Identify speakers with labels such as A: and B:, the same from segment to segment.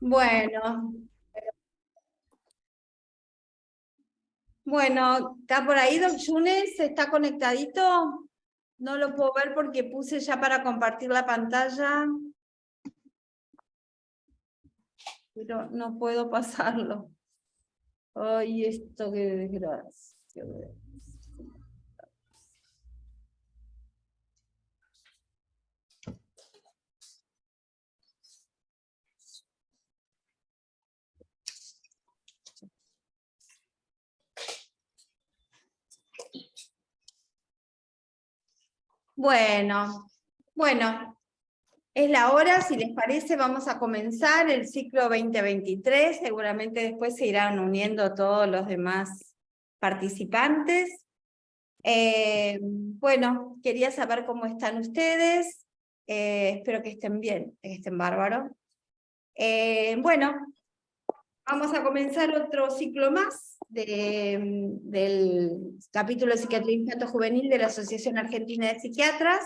A: Bueno, bueno, ¿está por ahí, Doc Yunes? ¿Está conectadito? No lo puedo ver porque puse ya para compartir la pantalla, pero no puedo pasarlo. Ay, esto qué desgracia. Bueno, es la hora, si les parece, vamos a comenzar el ciclo 2023. Seguramente después se irán uniendo todos los demás participantes. Bueno, quería saber cómo están ustedes. Espero que estén bien, que estén bárbaros. Bueno, vamos a comenzar otro ciclo más del capítulo de Psiquiatría Infanto-Juvenil de la Asociación Argentina de Psiquiatras.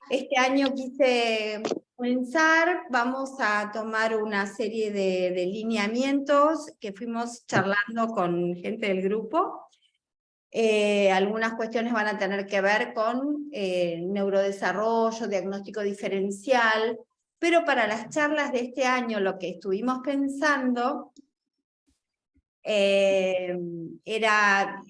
A: Este año quise comenzar, vamos a tomar una serie de lineamientos que fuimos charlando con gente del grupo. Algunas cuestiones van a tener que ver con neurodesarrollo, diagnóstico diferencial, pero para las charlas de este año lo que estuvimos pensando era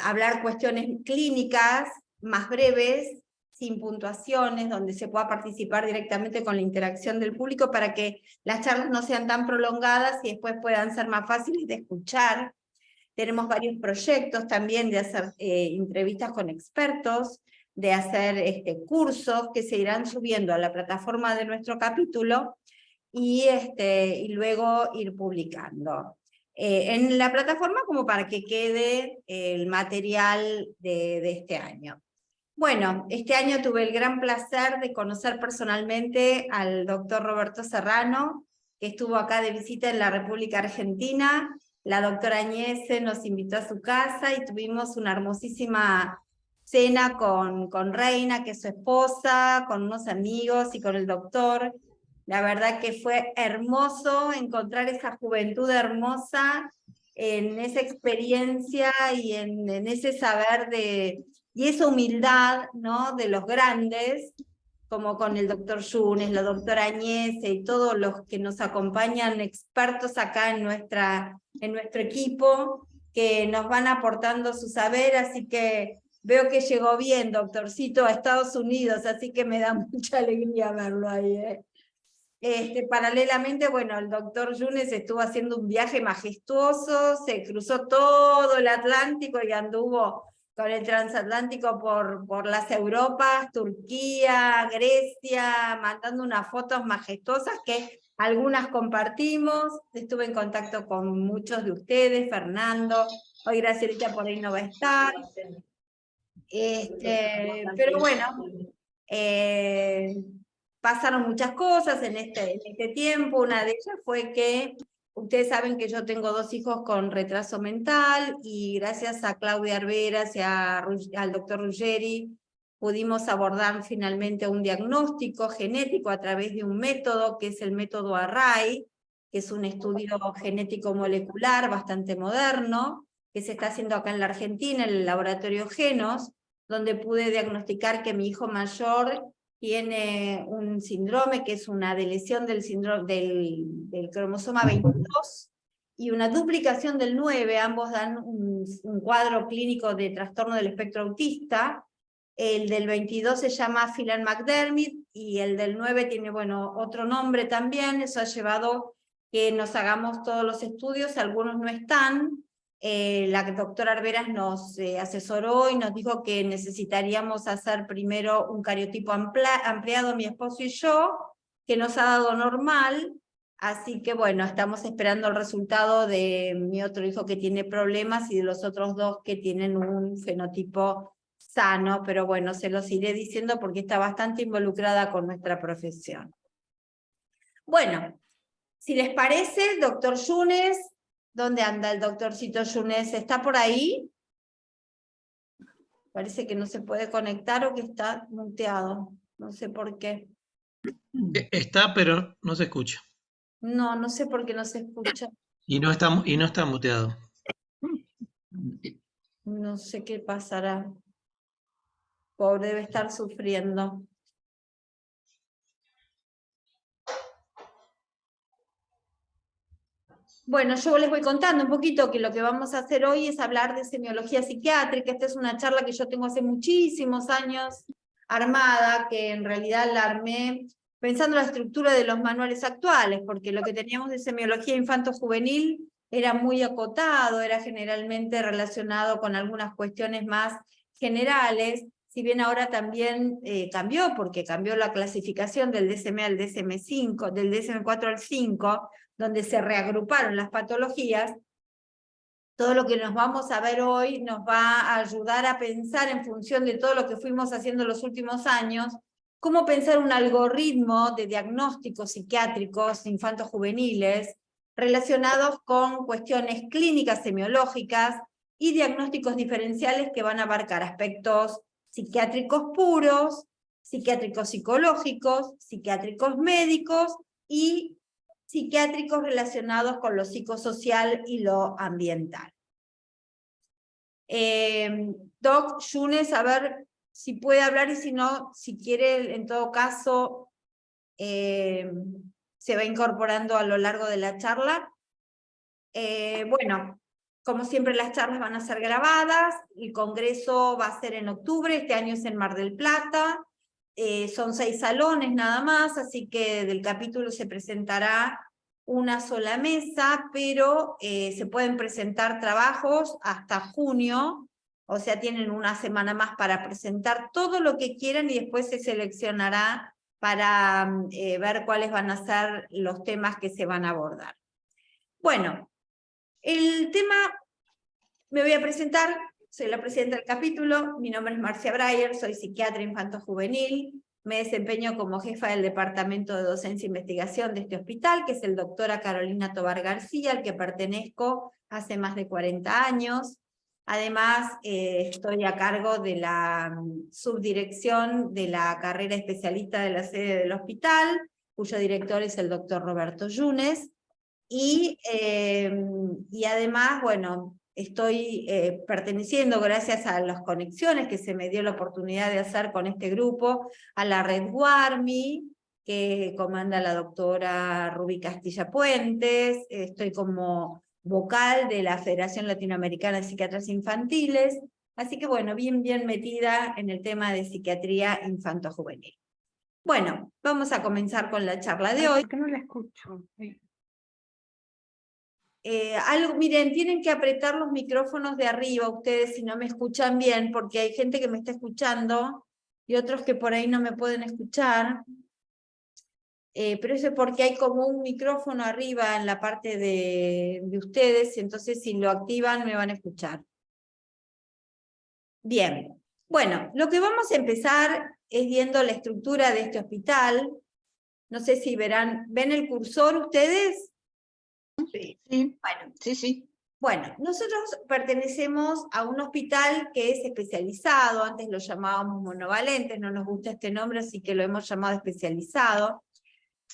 A: hablar cuestiones clínicas más breves, sin puntuaciones, donde se pueda participar directamente con la interacción del público para que las charlas no sean tan prolongadas y después puedan ser más fáciles de escuchar. Tenemos varios proyectos también de hacer entrevistas con expertos, de hacer cursos que se irán subiendo a la plataforma de nuestro capítulo y luego ir publicando. En la plataforma como para que quede el material de este año. Bueno, este año tuve el gran placer de conocer personalmente al doctor Roberto Serrano, que estuvo acá de visita en la República Argentina. La doctora Añese nos invitó a su casa y tuvimos una hermosísima cena con Reina, que es su esposa, con unos amigos y con el doctor. La verdad que fue hermoso encontrar esa juventud hermosa en esa experiencia y en ese saber y esa humildad, ¿no?, de los grandes, como con el doctor Yunes, la doctora Añese y todos los que nos acompañan, expertos acá en nuestro equipo, que nos van aportando su saber, así que veo que llegó bien, doctorcito, a Estados Unidos, así que me da mucha alegría verlo ahí, ¿eh? Paralelamente, bueno, el doctor Yunes estuvo haciendo un viaje majestuoso, se cruzó todo el Atlántico y anduvo con el transatlántico por las Europas, Turquía, Grecia, mandando unas fotos majestuosas que algunas compartimos. Estuve en contacto con muchos de ustedes, Fernando, hoy Gracielita por ahí no va a estar. Pero bueno, pasaron muchas cosas en este tiempo. Una de ellas fue que ustedes saben que yo tengo 2 hijos con retraso mental y gracias a Claudia Arberas y al doctor Ruggeri pudimos abordar finalmente un diagnóstico genético a través de un método que es el método Array, que es un estudio genético molecular bastante moderno, que se está haciendo acá en la Argentina, en el laboratorio Genos, donde pude diagnosticar que mi hijo mayor tiene un síndrome que es una deleción del cromosoma 22 y una duplicación del 9, ambos dan un cuadro clínico de trastorno del espectro autista. El del 22 se llama Phelan-McDermid y el del 9 tiene, bueno, otro nombre también. Eso ha llevado que nos hagamos todos los estudios, algunos no están. La doctora Arberas nos asesoró y nos dijo que necesitaríamos hacer primero un cariotipo ampliado, mi esposo y yo, que nos ha dado normal, así que bueno, estamos esperando el resultado de mi otro hijo que tiene problemas y de los otros 2 que tienen un fenotipo sano, pero bueno, se los iré diciendo porque está bastante involucrada con nuestra profesión. Bueno, si les parece, doctor Yunes, ¿dónde anda el doctorcito Yunes? ¿Está por ahí? Parece que no se puede conectar o que está muteado. No sé por qué.
B: Está, pero no se escucha.
A: No, no sé por qué no se escucha.
B: Y no está muteado.
A: No sé qué pasará. Pobre, debe estar sufriendo. Bueno, yo les voy contando un poquito que lo que vamos a hacer hoy es hablar de semiología psiquiátrica. Esta es una charla que yo tengo hace muchísimos años armada, que en realidad la armé pensando en la estructura de los manuales actuales, porque lo que teníamos de semiología infanto-juvenil era muy acotado, era generalmente relacionado con algunas cuestiones más generales, si bien ahora también cambió, porque cambió la clasificación del DSM al DSM-5, del DSM-4 al 5, donde se reagruparon las patologías. Todo lo que nos vamos a ver hoy nos va a ayudar a pensar en función de todo lo que fuimos haciendo los últimos años, cómo pensar un algoritmo de diagnósticos psiquiátricos infanto-juveniles relacionados con cuestiones clínicas semiológicas y diagnósticos diferenciales que van a abarcar aspectos psiquiátricos puros, psiquiátricos psicológicos, psiquiátricos médicos y psiquiátricos relacionados con lo psicosocial y lo ambiental. Doc Yunes, a ver si puede hablar y si no, si quiere, en todo caso, se va incorporando a lo largo de la charla. Bueno, como siempre las charlas van a ser grabadas, el congreso va a ser en octubre, este año es en Mar del Plata, son 6 salones nada más, así que del capítulo se presentará una sola mesa, pero se pueden presentar trabajos hasta junio, o sea, tienen una semana más para presentar todo lo que quieran y después se seleccionará para ver cuáles van a ser los temas que se van a abordar. Bueno, el tema, me voy a presentar, soy la presidenta del capítulo, mi nombre es Marcia Breyer, soy psiquiatra infanto-juvenil, me desempeño como jefa del Departamento de Docencia e Investigación de este hospital, que es el doctora Carolina Tobar García, al que pertenezco hace más de 40 años. Además, estoy a cargo de la subdirección de la carrera especialista de la sede del hospital, cuyo director es el doctor Roberto Yunes. Y además, bueno, estoy perteneciendo, gracias a las conexiones que se me dio la oportunidad de hacer con este grupo, a la red WARMI, que comanda la doctora Rubí Castilla Puentes. Estoy como vocal de la Federación Latinoamericana de Psiquiatras Infantiles, así que bueno, bien metida en el tema de psiquiatría infanto-juvenil. Bueno, vamos a comenzar con la charla de hoy.
C: ¿Por qué no la escucho?
A: Miren, tienen que apretar los micrófonos de arriba ustedes si no me escuchan bien, porque hay gente que me está escuchando y otros que por ahí no me pueden escuchar. Pero eso es porque hay como un micrófono arriba en la parte de ustedes, y entonces si lo activan me van a escuchar. Bien, bueno, lo que vamos a empezar es viendo la estructura de este hospital. No sé si ¿ven el cursor ustedes?
C: Sí.
A: Bueno,
C: Sí.
A: Bueno, nosotros pertenecemos a un hospital que es especializado, antes lo llamábamos monovalentes, no nos gusta este nombre, así que lo hemos llamado especializado,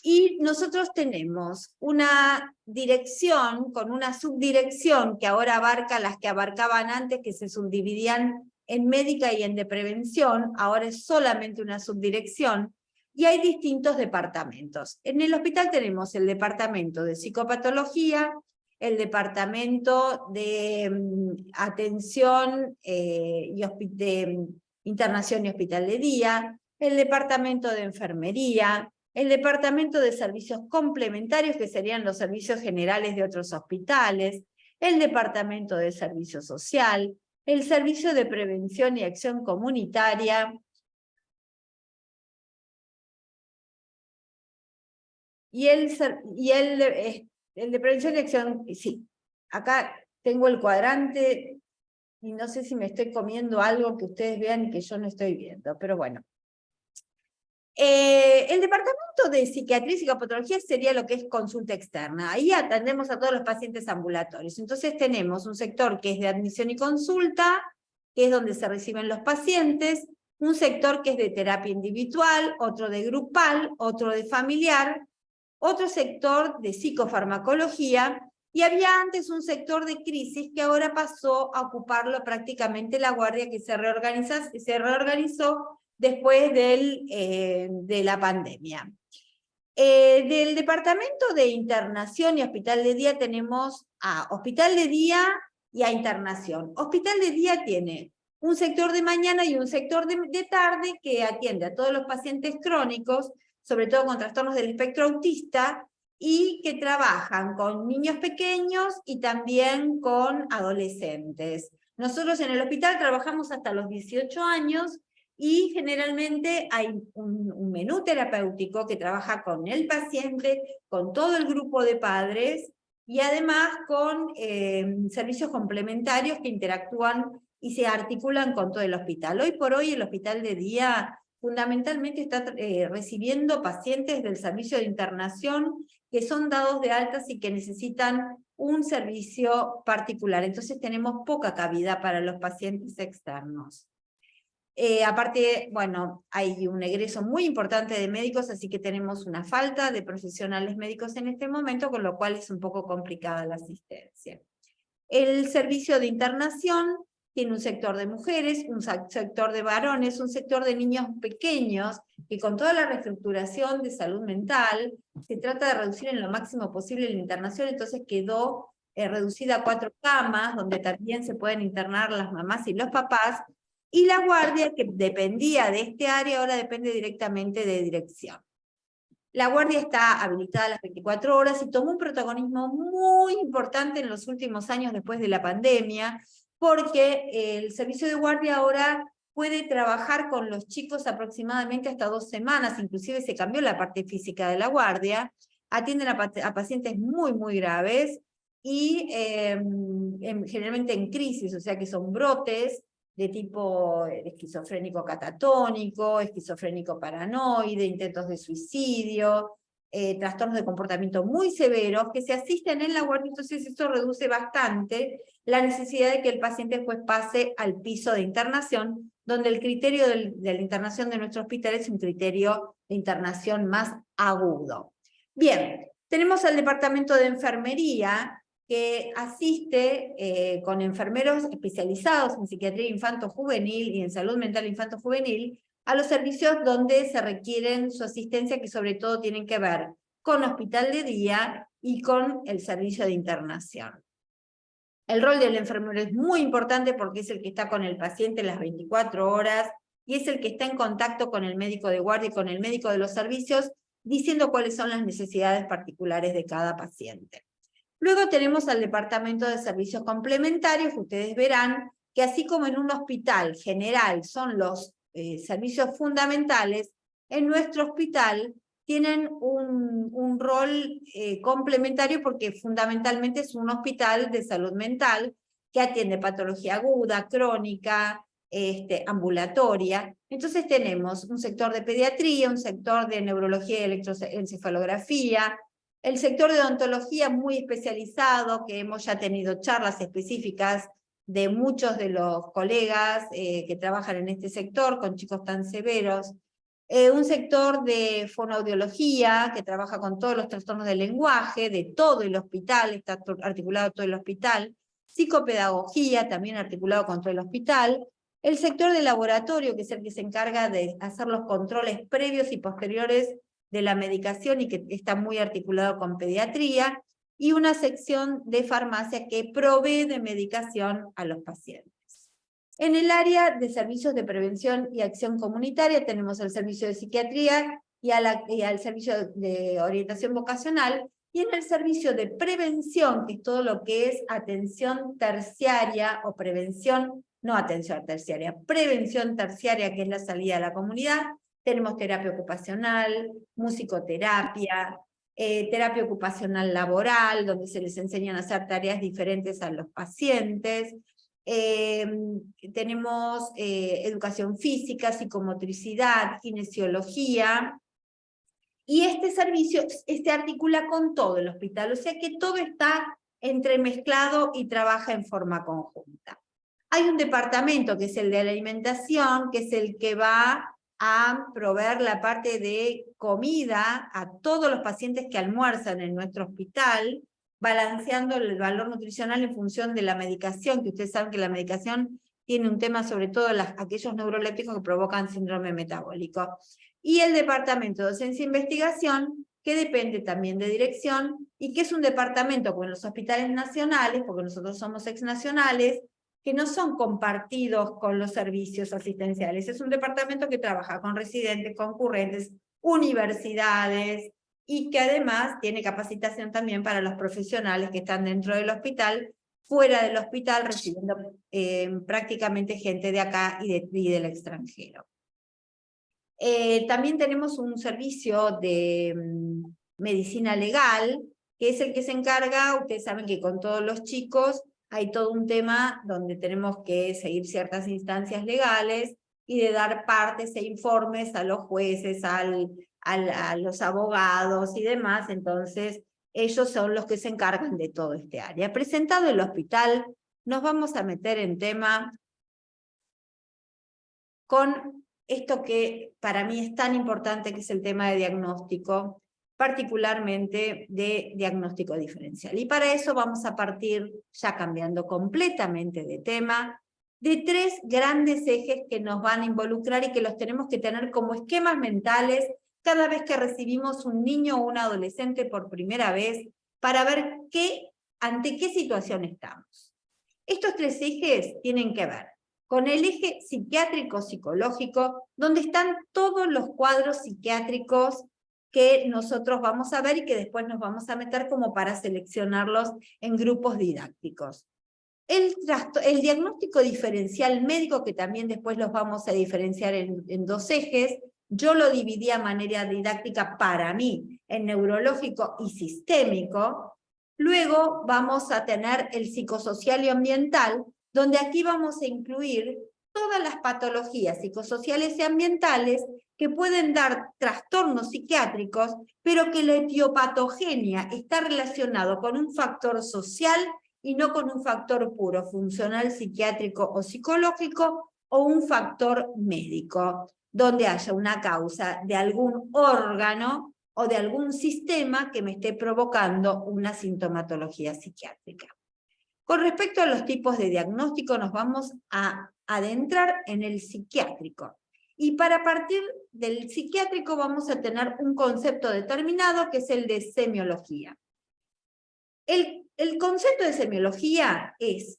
A: y nosotros tenemos una dirección con una subdirección que ahora abarca las que abarcaban antes, que se subdividían en médica y en de prevención, ahora es solamente una subdirección, y hay distintos departamentos. En el hospital tenemos el departamento de psicopatología, el departamento de atención de internación y hospital de día, el departamento de enfermería, el departamento de servicios complementarios, que serían los servicios generales de otros hospitales, el departamento de servicio social, el servicio de prevención y acción comunitaria, y el de prevención y acción, sí, acá tengo el cuadrante, y no sé si me estoy comiendo algo que ustedes vean y que yo no estoy viendo, pero bueno. El departamento de psiquiatría y psicopatología sería lo que es consulta externa. Ahí atendemos a todos los pacientes ambulatorios. Entonces tenemos un sector que es de admisión y consulta, que es donde se reciben los pacientes, un sector que es de terapia individual, otro de grupal, otro de familiar, otro sector de psicofarmacología, y había antes un sector de crisis que ahora pasó a ocuparlo prácticamente la guardia, que se reorganizó después de la pandemia. Del departamento de internación y hospital de día tenemos a hospital de día y a internación. Hospital de día tiene un sector de mañana y un sector de tarde que atiende a todos los pacientes crónicos, sobre todo con trastornos del espectro autista, y que trabajan con niños pequeños y también con adolescentes. Nosotros en el hospital trabajamos hasta los 18 años y generalmente hay un menú terapéutico que trabaja con el paciente, con todo el grupo de padres y además con servicios complementarios que interactúan y se articulan con todo el hospital. Hoy por hoy el hospital de día fundamentalmente está recibiendo pacientes del servicio de internación que son dados de altas y que necesitan un servicio particular. Entonces tenemos poca cabida para los pacientes externos. Aparte, bueno, hay un egreso muy importante de médicos, así que tenemos una falta de profesionales médicos en este momento, con lo cual es un poco complicada la asistencia. El servicio de internación tiene un sector de mujeres, un sector de varones, un sector de niños pequeños, que con toda la reestructuración de salud mental, se trata de reducir en lo máximo posible la internación, entonces quedó reducida a 4 camas, donde también se pueden internar las mamás y los papás, y la guardia, que dependía de este área, ahora depende directamente de dirección. La guardia está habilitada a las 24 horas y tomó un protagonismo muy importante en los últimos años después de la pandemia, porque el servicio de guardia ahora puede trabajar con los chicos aproximadamente hasta 2 semanas, inclusive se cambió la parte física de la guardia, atienden a pacientes muy, muy graves y generalmente en crisis, o sea que son brotes de tipo esquizofrénico catatónico, esquizofrénico paranoide, intentos de suicidio, trastornos de comportamiento muy severos que se asisten en la guardia, entonces eso reduce bastante la necesidad de que el paciente después pase al piso de internación, donde el criterio de la internación de nuestro hospital es un criterio de internación más agudo. Bien, tenemos al departamento de enfermería, que asiste con enfermeros especializados en psiquiatría infanto-juvenil y en salud mental infanto-juvenil a los servicios donde se requieren su asistencia, que sobre todo tienen que ver con hospital de día y con el servicio de internación. El rol del enfermero es muy importante porque es el que está con el paciente las 24 horas y es el que está en contacto con el médico de guardia y con el médico de los servicios, diciendo cuáles son las necesidades particulares de cada paciente. Luego tenemos al departamento de servicios complementarios, que ustedes verán que así como en un hospital general son los servicios fundamentales, en nuestro hospital tienen un rol complementario porque fundamentalmente es un hospital de salud mental que atiende patología aguda, crónica, ambulatoria. Entonces tenemos un sector de pediatría, un sector de neurología y electroencefalografía, el sector de odontología muy especializado, que hemos ya tenido charlas específicas de muchos de los colegas que trabajan en este sector con chicos tan severos. Un sector de fonoaudiología, que trabaja con todos los trastornos del lenguaje, de todo el hospital, está articulado todo el hospital. Psicopedagogía, también articulado con todo el hospital. El sector de laboratorio, que es el que se encarga de hacer los controles previos y posteriores de la medicación y que está muy articulado con pediatría, y una sección de farmacia que provee de medicación a los pacientes. En el área de servicios de prevención y acción comunitaria tenemos el servicio de psiquiatría y al servicio de orientación vocacional, y en el servicio de prevención, que es todo lo que es atención terciaria o prevención, no atención terciaria, prevención terciaria, que es la salida a la comunidad, tenemos terapia ocupacional, musicoterapia, terapia ocupacional laboral, donde se les enseñan a hacer tareas diferentes a los pacientes. Tenemos educación física, psicomotricidad, kinesiología. Y este servicio articula con todo el hospital, o sea que todo está entremezclado y trabaja en forma conjunta. Hay un departamento que es el de la alimentación, que es el que va a proveer la parte de comida a todos los pacientes que almuerzan en nuestro hospital, balanceando el valor nutricional en función de la medicación, que ustedes saben que la medicación tiene un tema sobre todo aquellos neurolépticos que provocan síndrome metabólico. Y el departamento de docencia e investigación, que depende también de dirección, y que es un departamento con los hospitales nacionales, porque nosotros somos exnacionales, que no son compartidos con los servicios asistenciales. Es un departamento que trabaja con residentes, concurrentes, universidades, y que además tiene capacitación también para los profesionales que están dentro del hospital, fuera del hospital, recibiendo prácticamente gente de acá y del extranjero. También tenemos un servicio de medicina legal, que es el que se encarga, ustedes saben que con todos los chicos hay todo un tema donde tenemos que seguir ciertas instancias legales y de dar partes e informes a los jueces, a los abogados y demás. Entonces, ellos son los que se encargan de todo este área. Presentado el hospital, nos vamos a meter en tema con esto que para mí es tan importante, que es el tema de diagnóstico, particularmente de diagnóstico diferencial. Y para eso vamos a partir, ya cambiando completamente de tema, de 3 grandes ejes que nos van a involucrar y que los tenemos que tener como esquemas mentales cada vez que recibimos un niño o un adolescente por primera vez, para ver ante qué situación estamos. Estos 3 ejes tienen que ver con el eje psiquiátrico-psicológico, donde están todos los cuadros psiquiátricos que nosotros vamos a ver y que después nos vamos a meter como para seleccionarlos en grupos didácticos. El diagnóstico diferencial médico, que también después los vamos a diferenciar en 2 ejes, yo lo dividí a manera didáctica para mí, en neurológico y sistémico. Luego vamos a tener el psicosocial y ambiental, donde aquí vamos a incluir todas las patologías psicosociales y ambientales que pueden dar trastornos psiquiátricos, pero que la etiopatogenia está relacionado con un factor social y no con un factor puro, funcional, psiquiátrico o psicológico, o un factor médico, donde haya una causa de algún órgano o de algún sistema que me esté provocando una sintomatología psiquiátrica. Con respecto a los tipos de diagnóstico, nos vamos a adentrar en el psiquiátrico. Y para partir del psiquiátrico vamos a tener un concepto determinado, que es el de semiología. El concepto de semiología es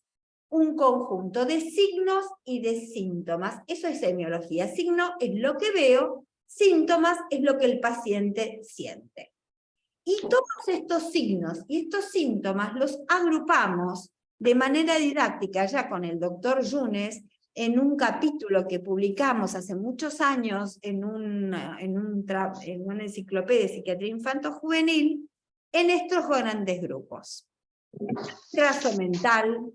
A: un conjunto de signos y de síntomas. Eso es semiología. Signo es lo que veo, síntomas es lo que el paciente siente. Y todos estos signos y estos síntomas los agrupamos de manera didáctica ya con el doctor Yunes en un capítulo que publicamos hace muchos años en una enciclopedia de psiquiatría infanto-juvenil, en estos grandes grupos. Retraso mental,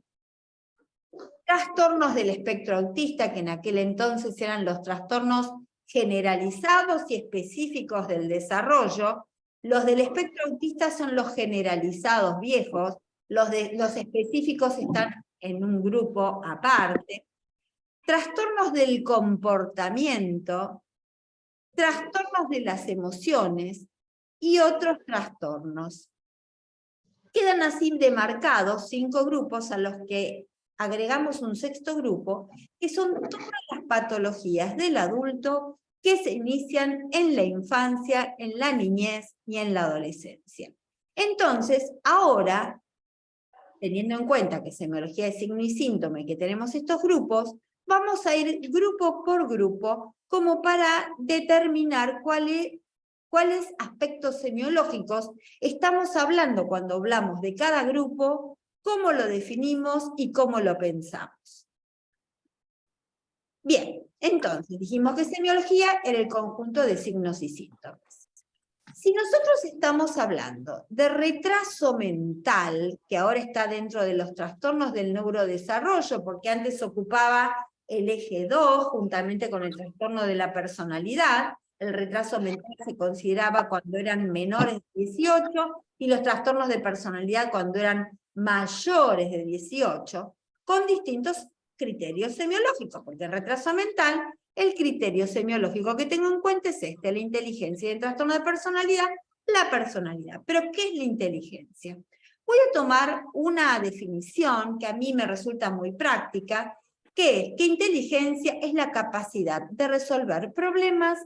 A: trastornos del espectro autista, que en aquel entonces eran los trastornos generalizados y específicos del desarrollo. Los del espectro autista son los generalizados viejos, los específicos están en un grupo aparte. Trastornos del comportamiento, trastornos de las emociones y otros trastornos. Quedan así demarcados 5 grupos a los que agregamos un 6º grupo, que son todas las patologías del adulto que se inician en la infancia, en la niñez y en la adolescencia. Entonces, ahora, teniendo en cuenta que semiología es signo y síntoma y que tenemos estos grupos, vamos a ir grupo por grupo como para determinar cuáles aspectos semiológicos estamos hablando cuando hablamos de cada grupo, cómo lo definimos y cómo lo pensamos. Bien, entonces dijimos que semiología era el conjunto de signos y síntomas. Si nosotros estamos hablando de retraso mental, que ahora está dentro de los trastornos del neurodesarrollo, porque antes ocupaba el eje 2, juntamente con el trastorno de la personalidad, el retraso mental se consideraba cuando eran menores de 18, y los trastornos de personalidad cuando eran mayores de 18, con distintos criterios semiológicos, porque el retraso mental El criterio semiológico que tengo en cuenta es este, la inteligencia y el trastorno de personalidad, la personalidad. ¿Pero qué es la inteligencia? Voy a tomar una definición que a mí me resulta muy práctica, que es que inteligencia es la capacidad de resolver problemas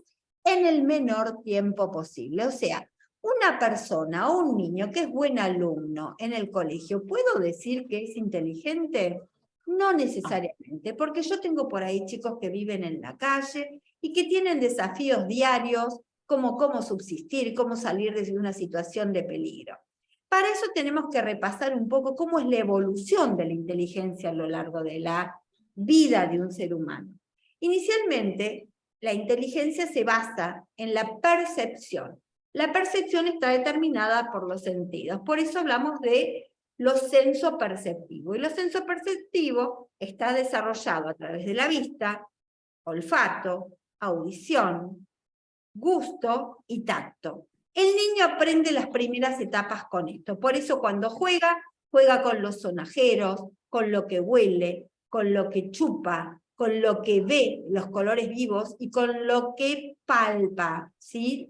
A: en el menor tiempo posible. O sea, una persona o un niño que es buen alumno en el colegio, ¿puedo decir que es inteligente? No necesariamente, porque yo tengo por ahí chicos que viven en la calle y que tienen desafíos diarios, como cómo subsistir, cómo salir de una situación de peligro. Para eso tenemos que repasar un poco cómo es la evolución de la inteligencia a lo largo de la vida de un ser humano. Inicialmente, la inteligencia se basa en la percepción. La percepción está determinada por los sentidos, por eso hablamos de lo sensoperceptivo. Y lo sensoperceptivo está desarrollado a través de la vista, olfato, audición, gusto y tacto. El niño aprende las primeras etapas con esto, por eso cuando juega, juega con los sonajeros, con lo que huele, con lo que chupa, con lo que ve, los colores vivos, y con lo que palpa, ¿sí?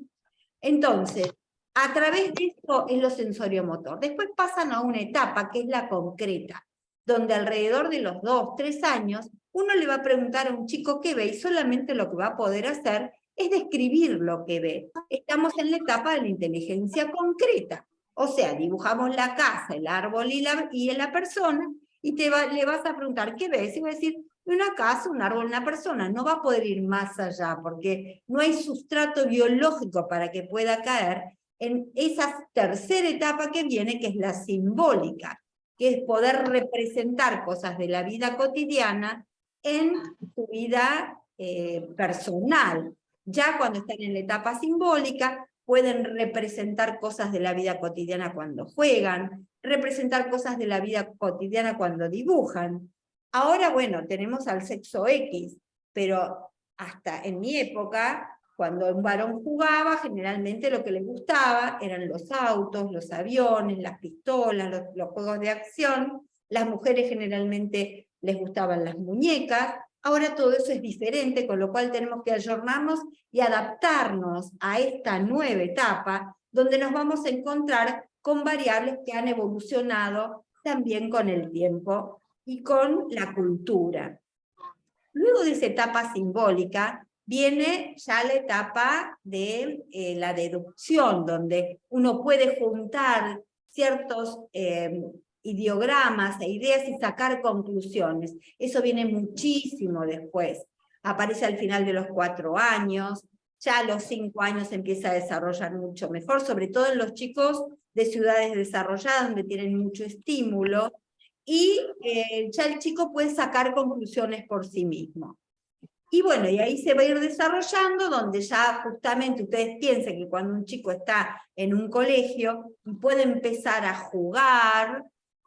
A: Entonces, a través de esto es lo sensoriomotor. Después pasan a una etapa que es la concreta, donde alrededor de los 2, 3 años, uno le va a preguntar a un chico qué ve y solamente lo que va a poder hacer es describir lo que ve. Estamos en la etapa de la inteligencia concreta. O sea, dibujamos la casa, el árbol y la persona, y le vas a preguntar ¿qué ves? Y va a decir una casa, un árbol, una persona. No va a poder ir más allá, porque no hay sustrato biológico para que pueda caer en esa tercera etapa que viene, que es la simbólica, que es poder representar cosas de la vida cotidiana en su vida personal. Ya cuando están en la etapa simbólica, pueden representar cosas de la vida cotidiana cuando juegan, representar cosas de la vida cotidiana cuando dibujan. Ahora, bueno, tenemos al sexo X, pero hasta en mi época, cuando un varón jugaba, generalmente lo que le gustaba eran los autos, los aviones, las pistolas, los juegos de acción. Las mujeres generalmente les gustaban las muñecas. Ahora todo eso es diferente, con lo cual tenemos que ayornarnos y adaptarnos a esta nueva etapa, donde nos vamos a encontrar con variables que han evolucionado también con el tiempo y con la cultura. Luego de esa etapa simbólica, viene ya la etapa de la deducción, donde uno puede juntar ciertos ideogramas e ideas y sacar conclusiones. Eso viene muchísimo después. Aparece al final de los 4 años, ya a los 5 años se empieza a desarrollar mucho mejor, sobre todo en los chicos de ciudades desarrolladas, donde tienen mucho estímulo, y ya el chico puede sacar conclusiones por sí mismo. Y bueno, y ahí se va a ir desarrollando, donde ya justamente ustedes piensen que cuando un chico está en un colegio, puede empezar a jugar,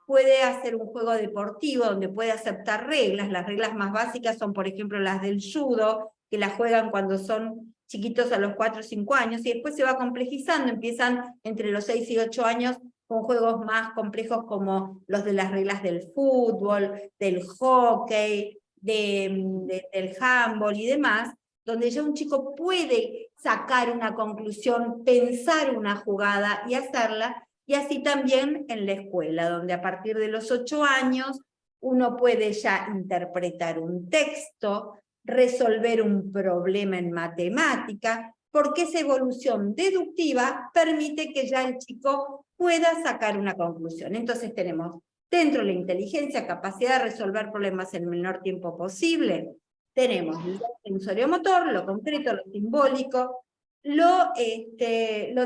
A: puede hacer un juego deportivo donde puede aceptar reglas. Las reglas más básicas son, por ejemplo, las del judo, que las juegan cuando son chiquitos a los 4 o 5 años, y después se va complejizando, empiezan entre los 6 y 8 años con juegos más complejos como los de las reglas del fútbol, del hockey, del handball y demás, donde ya un chico puede sacar una conclusión, pensar una jugada y hacerla, y así también en la escuela, donde a partir de los 8 años uno puede ya interpretar un texto, resolver un problema en matemática, porque esa evolución deductiva permite que ya el chico pueda sacar una conclusión. Entonces tenemos dentro de la inteligencia, capacidad de resolver problemas en el menor tiempo posible, tenemos lo sensoriomotor, lo concreto, lo simbólico, lo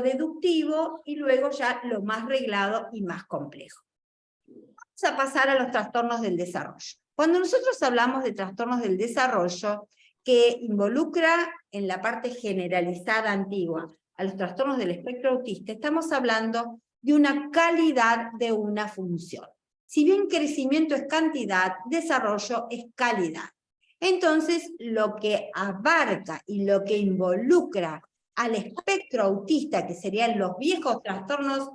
A: deductivo, y luego ya lo más reglado y más complejo. Vamos a pasar a los trastornos del desarrollo. Cuando nosotros hablamos de trastornos del desarrollo, que involucra en la parte generalizada antigua a los trastornos del espectro autista, estamos hablando de una calidad de una función. Si bien crecimiento es cantidad, desarrollo es calidad. Entonces, lo que abarca y lo que involucra al espectro autista, que serían los viejos trastornos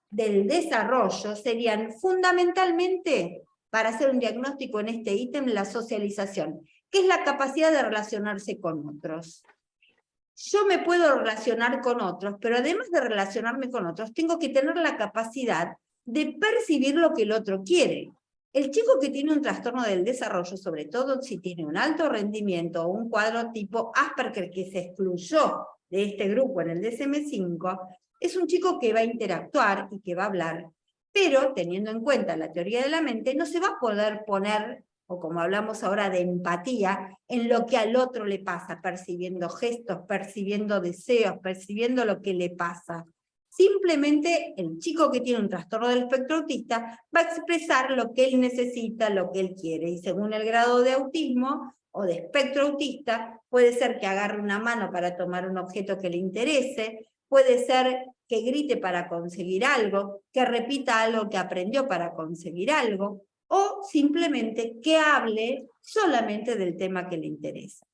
A: del desarrollo, serían fundamentalmente, para hacer un diagnóstico en este ítem, la socialización, que es la capacidad de relacionarse con otros. Yo me puedo relacionar con otros, pero además de relacionarme con otros, tengo que tener la capacidad de percibir lo que el otro quiere. El chico que tiene un trastorno del desarrollo, sobre todo si tiene un alto rendimiento o un cuadro tipo Asperger que se excluyó de este grupo en el DSM-5, es un chico que va a interactuar y que va a hablar, pero teniendo en cuenta la teoría de la mente, no se va a poder poner, o como hablamos ahora de empatía, en lo que al otro le pasa, percibiendo gestos, percibiendo deseos, percibiendo lo que le pasa. Simplemente el chico que tiene un trastorno del espectro autista va a expresar lo que él necesita, lo que él quiere, y según el grado de autismo o de espectro autista, puede ser que agarre una mano para tomar un objeto que le interese, puede ser que grite para conseguir algo, que repita algo que aprendió para conseguir algo, o simplemente que hable solamente del tema que le interesa.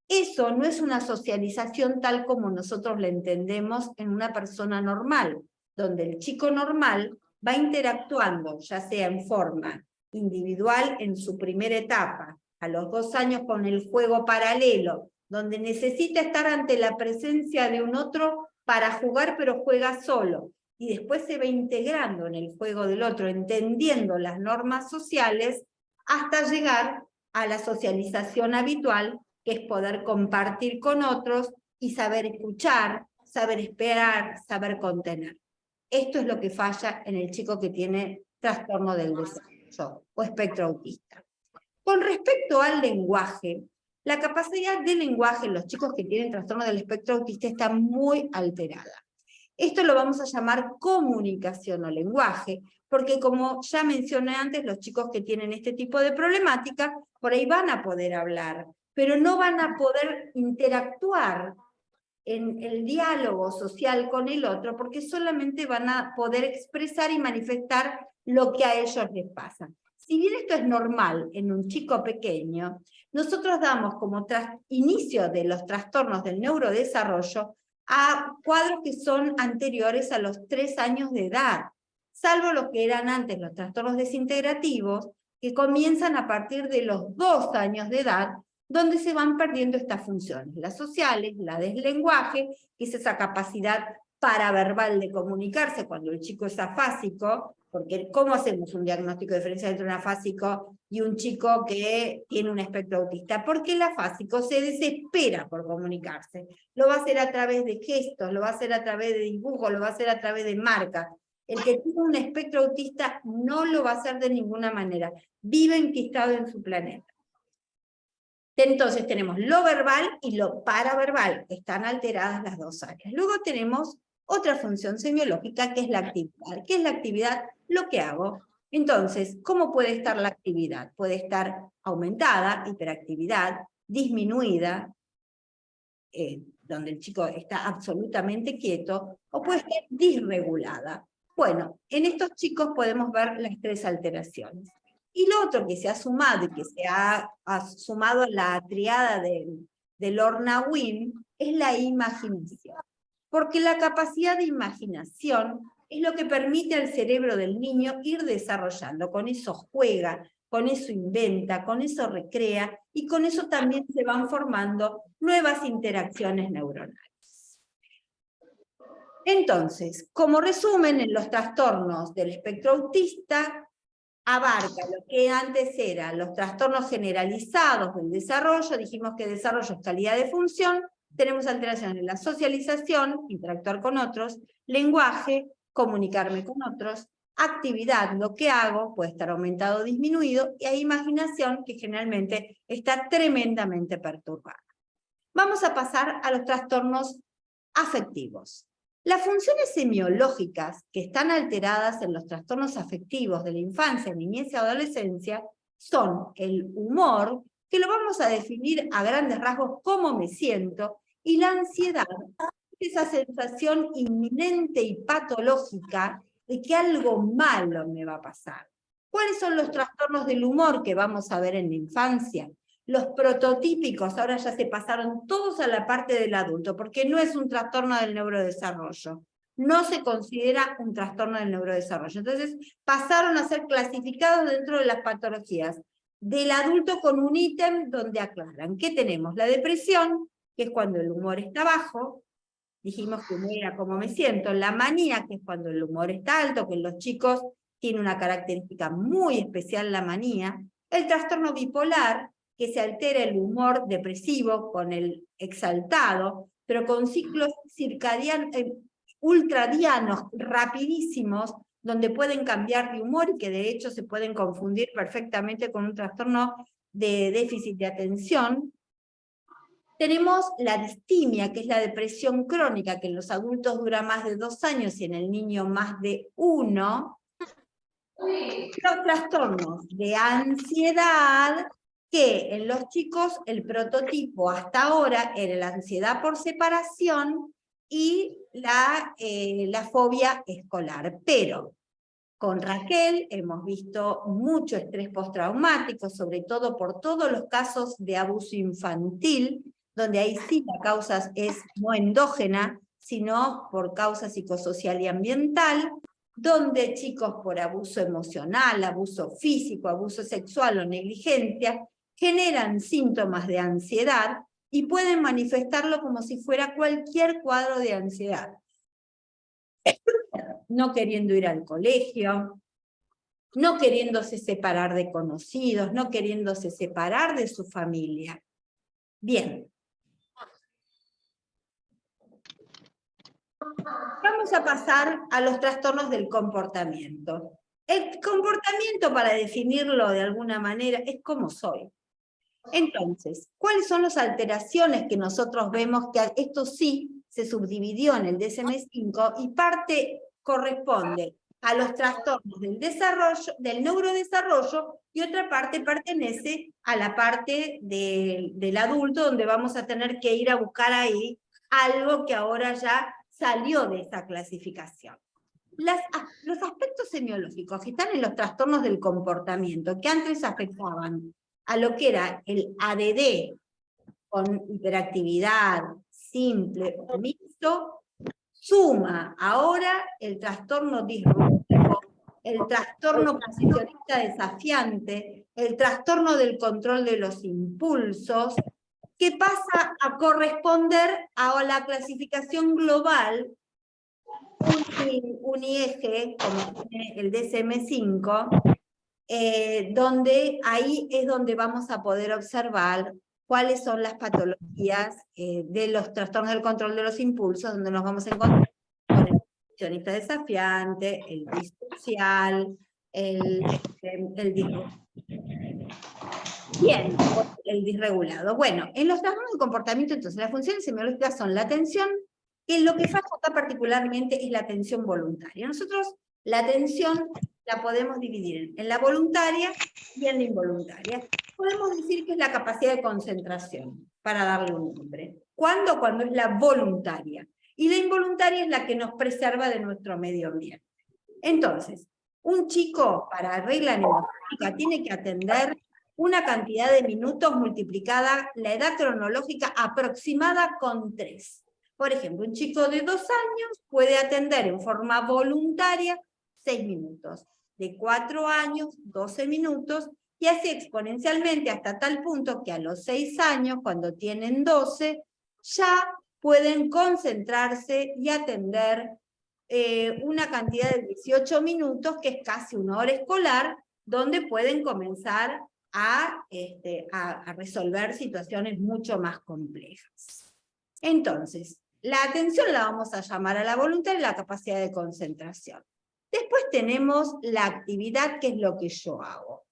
A: Eso no es una socialización tal como nosotros la entendemos en una persona normal, donde el chico normal va interactuando, ya sea en forma individual en su primera etapa, a los 2 años con el juego paralelo, donde necesita estar ante la presencia de un otro para jugar, pero juega solo, y después se va integrando en el juego del otro, entendiendo las normas sociales, hasta llegar a la socialización habitual, que es poder compartir con otros y saber escuchar, saber esperar, saber contener. Esto es lo que falla en el chico que tiene trastorno del desarrollo o espectro autista. Con respecto al lenguaje, la capacidad de lenguaje en los chicos que tienen trastorno del espectro autista está muy alterada. Esto lo vamos a llamar comunicación o lenguaje, porque como ya mencioné antes, los chicos que tienen este tipo de problemática, por ahí van a poder hablar, pero no van a poder interactuar en el diálogo social con el otro, porque solamente van a poder expresar y manifestar lo que a ellos les pasa. Si bien esto es normal en un chico pequeño, nosotros damos como inicio de los trastornos del neurodesarrollo a cuadros que son anteriores a los 3 años de edad, salvo los que eran antes los trastornos desintegrativos, que comienzan a partir de los 2 años de edad, donde se van perdiendo estas funciones, las sociales, la del lenguaje, que es esa capacidad paraverbal de comunicarse cuando el chico es afásico, porque ¿cómo hacemos un diagnóstico de diferencia entre un afásico y un chico que tiene un espectro autista? Porque el afásico se desespera por comunicarse, lo va a hacer a través de gestos, lo va a hacer a través de dibujos, lo va a hacer a través de marcas. El que tiene un espectro autista no lo va a hacer de ninguna manera, vive enquistado en su planeta. Entonces tenemos lo verbal y lo paraverbal, están alteradas las 2 áreas. Luego tenemos otra función semiológica que es la actividad. ¿Qué es la actividad? Lo que hago. Entonces, ¿cómo puede estar la actividad? Puede estar aumentada, hiperactividad, disminuida, donde el chico está absolutamente quieto, o puede estar disregulada. Bueno, en estos chicos podemos ver las 3 alteraciones. Y lo otro que se ha sumado, y que se ha sumado a la triada de Lorna Wynn, es la imaginación. Porque la capacidad de imaginación es lo que permite al cerebro del niño ir desarrollando. Con eso juega, con eso inventa, con eso recrea, y con eso también se van formando nuevas interacciones neuronales. Entonces, como resumen, en los trastornos del espectro autista, abarca lo que antes eran los trastornos generalizados del desarrollo, dijimos que desarrollo es calidad de función, tenemos alteraciones en la socialización, interactuar con otros, lenguaje, comunicarme con otros, actividad, lo que hago, puede estar aumentado o disminuido, y hay imaginación que generalmente está tremendamente perturbada. Vamos a pasar a los trastornos afectivos. Las funciones semiológicas que están alteradas en los trastornos afectivos de la infancia, niñez y adolescencia son el humor, que lo vamos a definir a grandes rasgos como me siento, y la ansiedad, esa sensación inminente y patológica de que algo malo me va a pasar. ¿Cuáles son los trastornos del humor que vamos a ver en la infancia? Los prototípicos, ahora ya se pasaron todos a la parte del adulto, porque no es un trastorno del neurodesarrollo, no se considera un trastorno del neurodesarrollo. Entonces pasaron a ser clasificados dentro de las patologías del adulto con un ítem donde aclaran. ¿Qué tenemos? La depresión, que es cuando el humor está bajo, dijimos que humor era como me siento, la manía, que es cuando el humor está alto, que en los chicos tiene una característica muy especial la manía, el trastorno bipolar, que se altera el humor depresivo con el exaltado, pero con ciclos circadianos, ultradianos, rapidísimos, donde pueden cambiar de humor y que de hecho se pueden confundir perfectamente con un trastorno de déficit de atención. Tenemos la distimia, que es la depresión crónica, que en los adultos dura más de 2 años y en el niño más de 1. Los trastornos de ansiedad, que en los chicos el prototipo hasta ahora era la ansiedad por separación y la fobia escolar. Pero con Raquel hemos visto mucho estrés postraumático, sobre todo por todos los casos de abuso infantil, donde ahí sí la causa es no endógena, sino por causa psicosocial y ambiental, donde chicos por abuso emocional, abuso físico, abuso sexual o negligencia, generan síntomas de ansiedad y pueden manifestarlo como si fuera cualquier cuadro de ansiedad. No queriendo ir al colegio, no queriéndose separar de conocidos, no queriéndose separar de su familia. Bien. Vamos a pasar a los trastornos del comportamiento. El comportamiento, para definirlo de alguna manera, es cómo soy. Entonces, ¿cuáles son las alteraciones que nosotros vemos que esto sí se subdividió en el DSM-5 y parte corresponde a los trastornos del desarrollo, del neurodesarrollo, y otra parte pertenece a la parte del adulto, donde vamos a tener que ir a buscar ahí algo que ahora ya salió de esa clasificación. Los aspectos semiológicos que están en los trastornos del comportamiento, que antes afectaban a lo que era el ADD, con hiperactividad, simple o mixto, suma ahora el trastorno disruptivo, el trastorno posicionista desafiante, el trastorno del control de los impulsos, que pasa a corresponder a la clasificación global, un eje, como tiene el DSM-5, donde ahí es donde vamos a poder observar cuáles son las patologías de los trastornos del control de los impulsos, donde nos vamos a encontrar con el posicionista desafiante, el disocial, el bien, el disregulado. Bueno, en los trastornos del comportamiento, entonces, las funciones semiológicas son la atención, que lo que falla acá particularmente es la atención voluntaria. Nosotros la atención la podemos dividir en la voluntaria y en la involuntaria. Podemos decir que es la capacidad de concentración, para darle un nombre. ¿Cuándo? Cuando es la voluntaria. Y la involuntaria es la que nos preserva de nuestro medio ambiente. Entonces, un chico, para regla mnemotecnia, tiene que atender una cantidad de minutos multiplicada la edad cronológica aproximada con 3. Por ejemplo, un chico de 2 años puede atender en forma voluntaria 6 minutos. De 4 años, 12 minutos, y así exponencialmente hasta tal punto que a los 6 años, cuando tienen 12, ya pueden concentrarse y atender una cantidad de 18 minutos, que es casi una hora escolar, donde pueden comenzar a resolver situaciones mucho más complejas. Entonces, la atención la vamos a llamar a la voluntad y la capacidad de concentración. Después tenemos la actividad, que es lo que yo hago.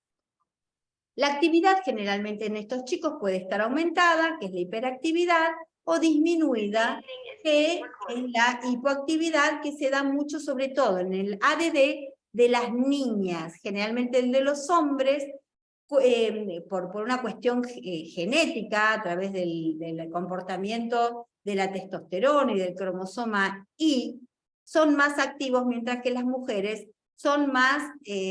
A: La actividad generalmente en estos chicos puede estar aumentada, que es la hiperactividad, o disminuida, que es la hipoactividad, que se da mucho sobre todo en el ADD de las niñas, generalmente el de los hombres, por una cuestión genética, a través del comportamiento de la testosterona y del cromosoma Y, son más activos, mientras que las mujeres son más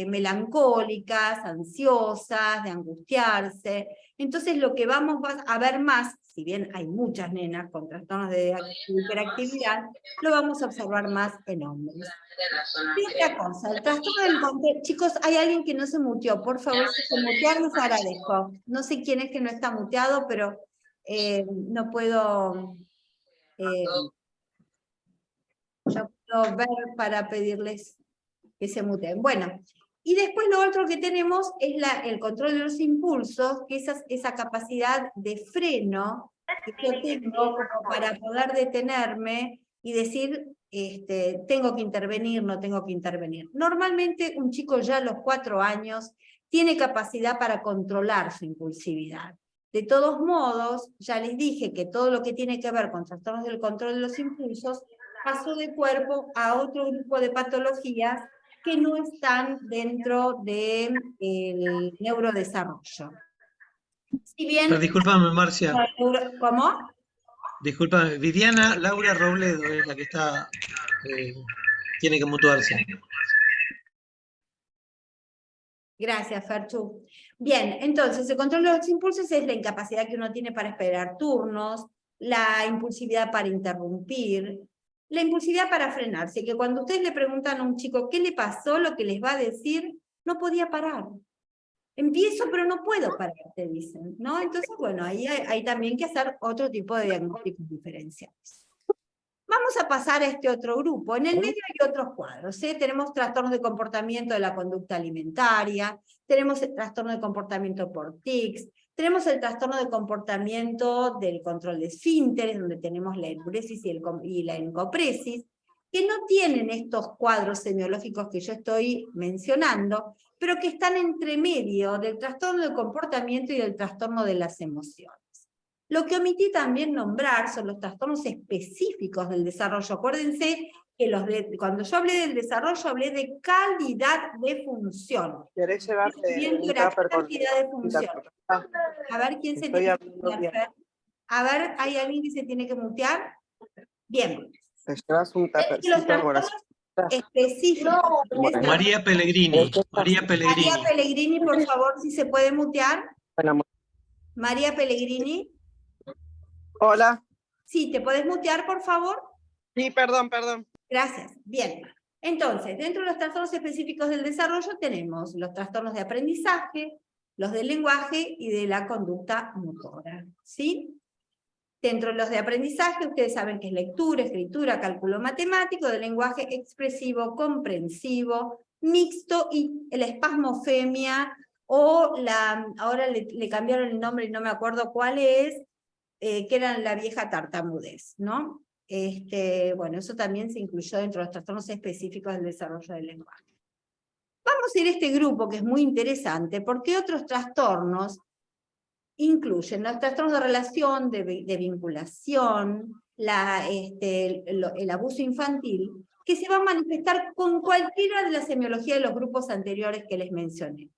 A: melancólicas, ansiosas, de angustiarse. Entonces lo que vamos a ver más, si bien hay muchas nenas con trastornos de hiperactividad, lo vamos a observar más en hombres. Y otra cosa, el trastorno del control. Chicos, hay alguien que no se muteó, por favor, si se mutean les agradezco. No sé quién es que no está muteado, pero no puedo... ya puedo ver para pedirles que se muteen. Bueno, y después lo otro que tenemos es el control de los impulsos, que es esa capacidad de freno que yo tengo como para poder detenerme y decir, tengo que intervenir, no tengo que intervenir. Normalmente un chico ya a los 4 años tiene capacidad para controlar su impulsividad. De todos modos, ya les dije que todo lo que tiene que ver con trastornos del control de los impulsos pasó de cuerpo a otro grupo de patologías que no están dentro del neurodesarrollo. Si bien...
B: Pero discúlpame, Marcia.
A: ¿Cómo?
B: Discúlpame. Viviana Laura Robledo es la que está... tiene que mutuarse.
A: Gracias, Ferchu. Bien, entonces el control de los impulsos es la incapacidad que uno tiene para esperar turnos, la impulsividad para interrumpir, la impulsividad para frenarse, que cuando ustedes le preguntan a un chico qué le pasó, lo que les va a decir, no podía parar. Empiezo, pero no puedo parar, te dicen, ¿no? Entonces, bueno, ahí hay también que hacer otro tipo de diagnósticos diferenciales. Vamos a pasar a este otro grupo. En el medio hay otros cuadros, ¿eh? Tenemos trastornos de comportamiento de la conducta alimentaria, tenemos el trastorno de comportamiento por tics, tenemos el trastorno de comportamiento del control de esfínteres, donde tenemos la enuresis y la encopresis, que no tienen estos cuadros semiológicos que yo estoy mencionando, pero que están entre medio del trastorno de comportamiento y del trastorno de las emociones. Lo que omití también nombrar son los trastornos específicos del desarrollo. Acuérdense que cuando yo hablé del desarrollo, hablé de calidad de función.
D: ¿Querés llevarte
A: Bien,
D: un
A: era
D: tupper con
A: cantidad de función. A ver quién se tiene que mutear. A ver, ¿hay alguien que se tiene que mutear? Bien.
D: Te llevas un
A: Los
D: tuppercito con las...
A: específicos.
B: María Pellegrini. María
A: María
B: Pellegrini.
A: Pellegrini, por favor, si se puede mutear.
D: Bueno,
A: María Pellegrini.
D: hola.
A: Sí, ¿te podés mutear, por favor?
D: Sí, perdón.
A: Gracias. Bien. Entonces, dentro de los trastornos específicos del desarrollo tenemos los trastornos de aprendizaje, los del lenguaje y de la conducta motora. ¿Sí? Dentro de los de aprendizaje, ustedes saben que es lectura, escritura, cálculo matemático, de lenguaje expresivo, comprensivo, mixto y la espasmofemia, o ahora le cambiaron el nombre y no me acuerdo cuál es, que era la vieja tartamudez, ¿no? Bueno, eso también se incluyó dentro de los trastornos específicos del desarrollo del lenguaje. Vamos a ir a este grupo que es muy interesante, porque otros trastornos incluyen los trastornos de relación, de vinculación, el abuso infantil, que se va a manifestar con cualquiera de las semiologías de los grupos anteriores que les mencioné.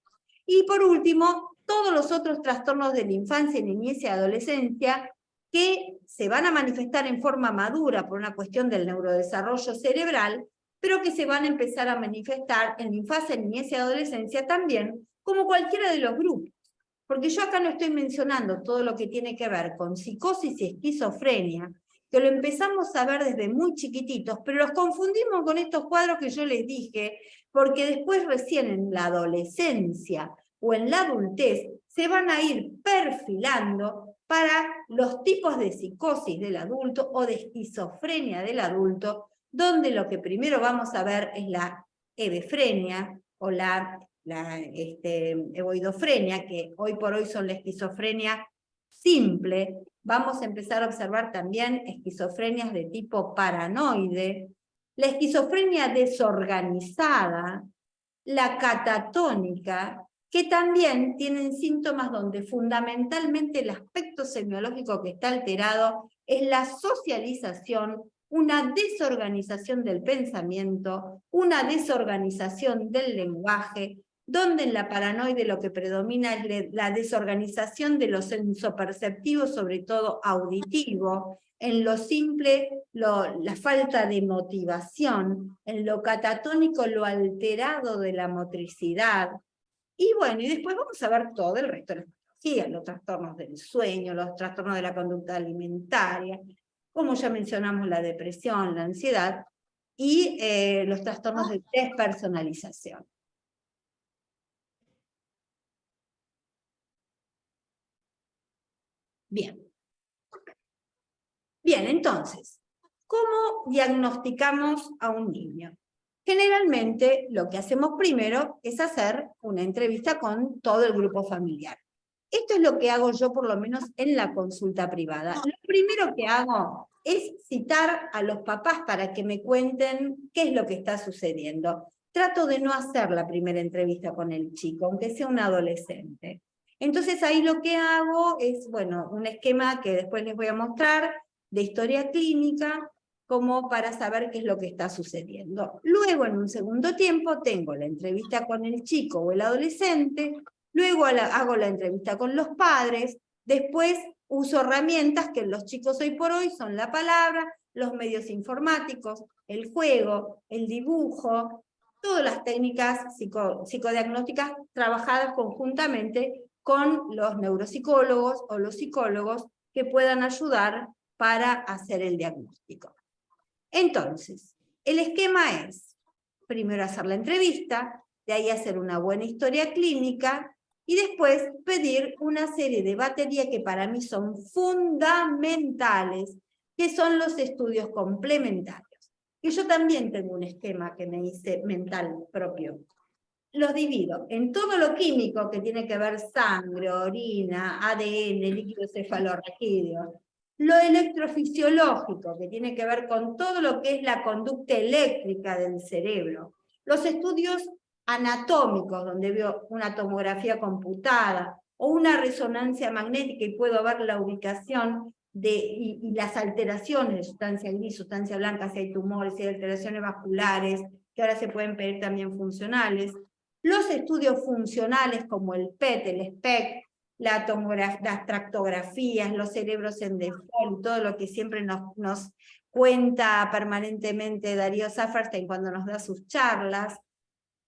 A: Y por último, todos los otros trastornos de la infancia, niñez y adolescencia que se van a manifestar en forma madura por una cuestión del neurodesarrollo cerebral, pero que se van a empezar a manifestar en la infancia, niñez y adolescencia también, como cualquiera de los grupos. Porque yo acá no estoy mencionando todo lo que tiene que ver con psicosis y esquizofrenia, que lo empezamos a ver desde muy chiquititos, pero los confundimos con estos cuadros que yo les dije, porque después recién en la adolescencia o en la adultez se van a ir perfilando para los tipos de psicosis del adulto o de esquizofrenia del adulto, donde lo que primero vamos a ver es la hebefrenia o la evoidofrenia, que hoy por hoy son la esquizofrenia simple. Vamos a empezar a observar también esquizofrenias de tipo paranoide, la esquizofrenia desorganizada, la catatónica, que también tienen síntomas donde fundamentalmente el aspecto semiológico que está alterado es la socialización, una desorganización del pensamiento, una desorganización del lenguaje, donde en la paranoide lo que predomina es la desorganización de lo sensoperceptivo, sobre todo auditivo, en lo simple, la falta de motivación, en lo catatónico, lo alterado de la motricidad. Y bueno, y después vamos a ver todo el resto de las patologías, los trastornos del sueño, los trastornos de la conducta alimentaria, como ya mencionamos, la depresión, la ansiedad, y los trastornos de despersonalización. Bien. Bien, entonces, ¿cómo diagnosticamos a un niño? Generalmente lo que hacemos primero es hacer una entrevista con todo el grupo familiar. Esto es lo que hago yo por lo menos en la consulta privada. Lo primero que hago es citar a los papás para que me cuenten qué es lo que está sucediendo. Trato de no hacer la primera entrevista con el chico, aunque sea un adolescente. Entonces ahí lo que hago es, bueno, un esquema que después les voy a mostrar, de historia clínica, como para saber qué es lo que está sucediendo. Luego, en un segundo tiempo, tengo la entrevista con el chico o el adolescente, luego hago la entrevista con los padres, después uso herramientas que los chicos hoy por hoy son la palabra, los medios informáticos, el juego, el dibujo, todas las técnicas psicodiagnósticas trabajadas conjuntamente con los neuropsicólogos o los psicólogos que puedan ayudar para hacer el diagnóstico. Entonces, el esquema es, primero hacer la entrevista, de ahí hacer una buena historia clínica, y después pedir una serie de baterías que para mí son fundamentales, que son los estudios complementarios. Y yo también tengo un esquema que me hice mental propio. Los divido en todo lo químico que tiene que ver sangre, orina, ADN, líquido cefalorraquídeo, lo electrofisiológico, que tiene que ver con todo lo que es la conducta eléctrica del cerebro, los estudios anatómicos, donde veo una tomografía computada, o una resonancia magnética y puedo ver la ubicación y las alteraciones de sustancia gris, sustancia blanca, si hay tumores, si hay alteraciones vasculares, que ahora se pueden pedir también funcionales, los estudios funcionales como el PET, el SPECT, las tractografías, los cerebros en default, todo lo que siempre nos cuenta permanentemente Darío Saferstein cuando nos da sus charlas,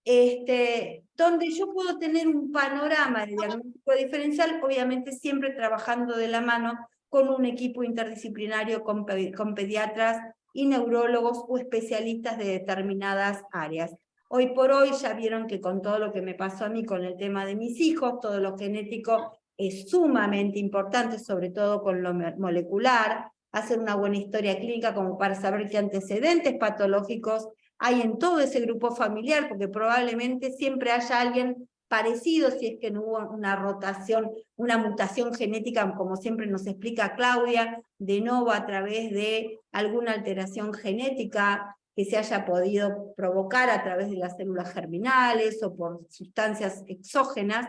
A: donde yo puedo tener un panorama de diagnóstico diferencial, obviamente siempre trabajando de la mano con un equipo interdisciplinario con pediatras y neurólogos o especialistas de determinadas áreas. Hoy por hoy ya vieron que con todo lo que me pasó a mí con el tema de mis hijos, todo lo genético es sumamente importante, sobre todo con lo molecular, hacer una buena historia clínica como para saber qué antecedentes patológicos hay en todo ese grupo familiar, porque probablemente siempre haya alguien parecido si es que no hubo una rotación, una mutación genética, como siempre nos explica Claudia, de novo a través de alguna alteración genética que se haya podido provocar a través de las células germinales o por sustancias exógenas.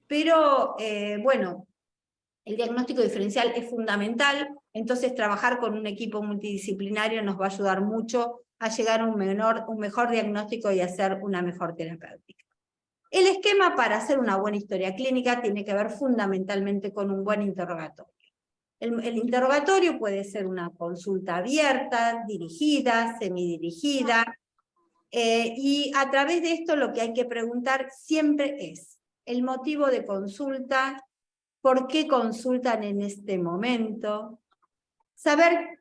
A: Pero bueno, el diagnóstico diferencial es fundamental, entonces trabajar con un equipo multidisciplinario nos va a ayudar mucho a llegar a un mejor diagnóstico y hacer una mejor terapéutica. El esquema para hacer una buena historia clínica tiene que ver fundamentalmente con un buen interrogatorio. El interrogatorio puede ser una consulta abierta, dirigida, semidirigida, y a través de esto lo que hay que preguntar siempre es el motivo de consulta, por qué consultan en este momento, saber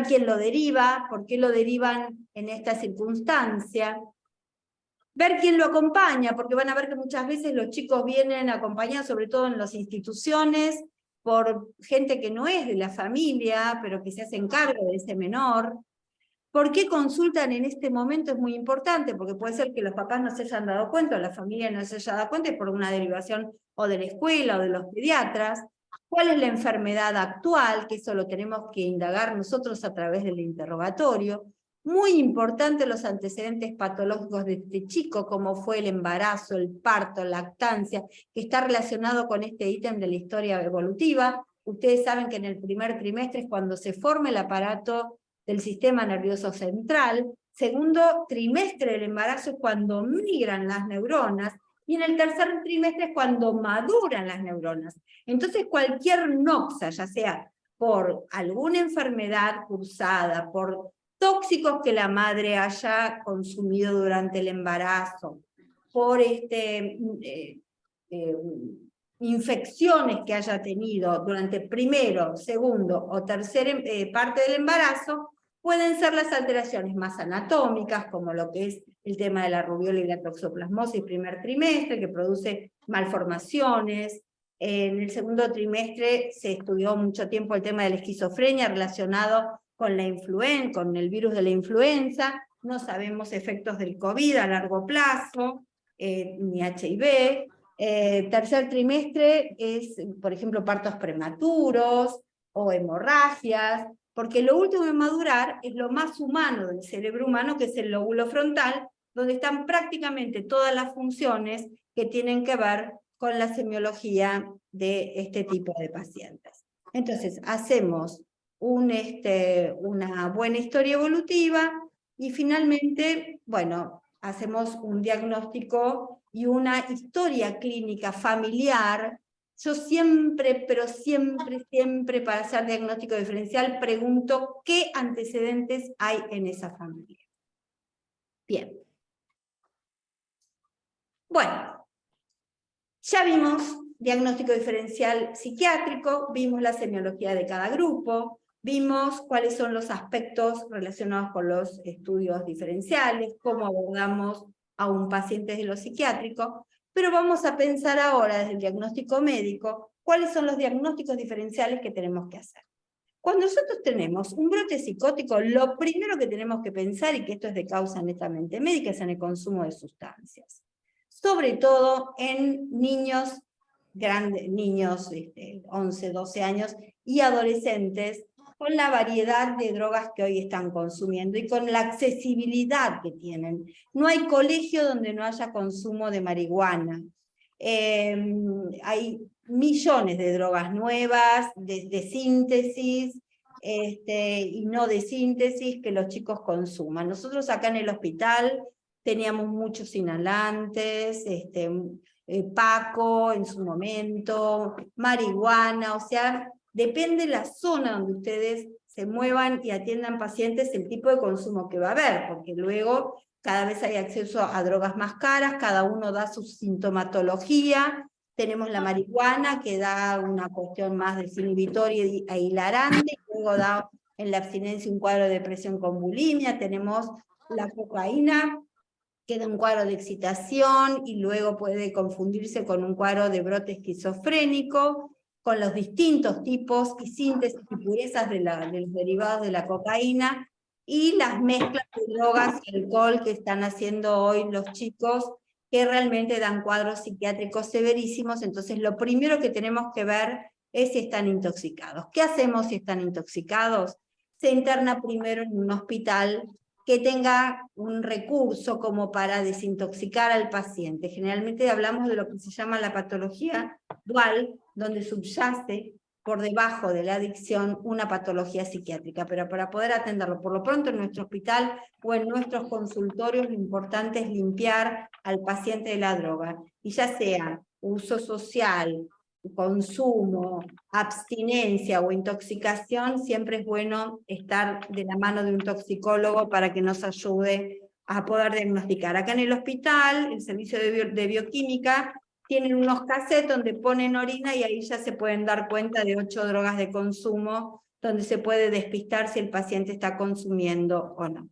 A: quién lo deriva, por qué lo derivan en esta circunstancia, ver quién lo acompaña, porque van a ver que muchas veces los chicos vienen acompañados, sobre todo en las instituciones, por gente que no es de la familia, pero que se hacen cargo de ese menor. ¿Por qué consultan en este momento? Es muy importante, porque puede ser que los papás no se hayan dado cuenta, o la familia no se haya dado cuenta, y por una derivación o de la escuela o de los pediatras. ¿Cuál es la enfermedad actual? Que eso lo tenemos que indagar nosotros a través del interrogatorio. Muy importante los antecedentes patológicos de este chico, como fue el embarazo, el parto, lactancia, que está relacionado con este ítem de la historia evolutiva. ustedes saben que en el primer trimestre es cuando se forma el aparato del sistema nervioso central, segundo trimestre del embarazo es cuando migran las neuronas, y en el tercer trimestre es cuando maduran las neuronas. Entonces cualquier noxa, ya sea por alguna enfermedad cursada, por tóxicos que la madre haya consumido durante el embarazo, por infecciones que haya tenido durante primero, segundo o tercer parte del embarazo, pueden ser las alteraciones más anatómicas, como lo que es el tema de la rubiola y la toxoplasmosis primer trimestre, que produce malformaciones. En el segundo trimestre se estudió mucho tiempo el tema de la esquizofrenia relacionado con con el virus de la influenza. No sabemos efectos del COVID a largo plazo, ni HIV. Tercer trimestre es, por ejemplo, partos prematuros o hemorragias, porque lo último en madurar es lo más humano del cerebro humano, que es el lóbulo frontal, donde están prácticamente todas las funciones que tienen que ver con la semiología de este tipo de pacientes. Entonces, hacemos una buena historia evolutiva y finalmente, bueno, hacemos un diagnóstico y una historia clínica familiar. Yo siempre, pero siempre para hacer diagnóstico diferencial pregunto qué antecedentes hay en esa familia. Bien. Bueno, ya vimos diagnóstico diferencial psiquiátrico, vimos la semiología de cada grupo, vimos cuáles son los aspectos relacionados con los estudios diferenciales, cómo abordamos a un paciente de lo psiquiátrico, pero vamos a pensar ahora desde el diagnóstico médico cuáles son los diagnósticos diferenciales que tenemos que hacer. Cuando nosotros tenemos un brote psicótico, lo primero que tenemos que pensar, y que esto es de causa netamente médica, es en el consumo de sustancias. Sobre todo en niños grandes, niños 11, 12 años, y adolescentes, con la variedad de drogas que hoy están consumiendo y con la accesibilidad que tienen. No hay colegio donde no haya consumo de marihuana. Hay millones de drogas nuevas, de síntesis, y no de síntesis, que los chicos consuman. Nosotros acá en el hospital teníamos muchos inhalantes, Paco en su momento, marihuana, o sea, depende la zona donde ustedes se muevan y atiendan pacientes, el tipo de consumo que va a haber, porque luego cada vez hay acceso a drogas más caras, cada uno da su sintomatología. Tenemos la marihuana, que da una cuestión más desinhibitoria e hilarante, y luego da en la abstinencia un cuadro de depresión con bulimia. Tenemos la cocaína, que da un cuadro de excitación y luego puede confundirse con un cuadro de brote esquizofrénico, con los distintos tipos y síntesis y purezas de los derivados de la cocaína, y las mezclas de drogas y alcohol que están haciendo hoy los chicos, que realmente dan cuadros psiquiátricos severísimos. Entonces lo primero que tenemos que ver es si están intoxicados. ¿Qué hacemos si están intoxicados? Se interna primero en un hospital que tenga un recurso como para desintoxicar al paciente. Generalmente hablamos de lo que se llama la patología dual, donde subyace por debajo de la adicción una patología psiquiátrica, pero para poder atenderlo, por lo pronto en nuestro hospital o en nuestros consultorios, lo importante es limpiar al paciente de la droga, y ya sea uso social, consumo, abstinencia o intoxicación, siempre es bueno estar de la mano de un toxicólogo para que nos ayude a poder diagnosticar. Acá en el hospital, el servicio de bioquímica, tienen unos cassettes donde ponen orina y ahí ya se pueden dar cuenta de 8 drogas de consumo, donde se puede despistar si el paciente está consumiendo o no.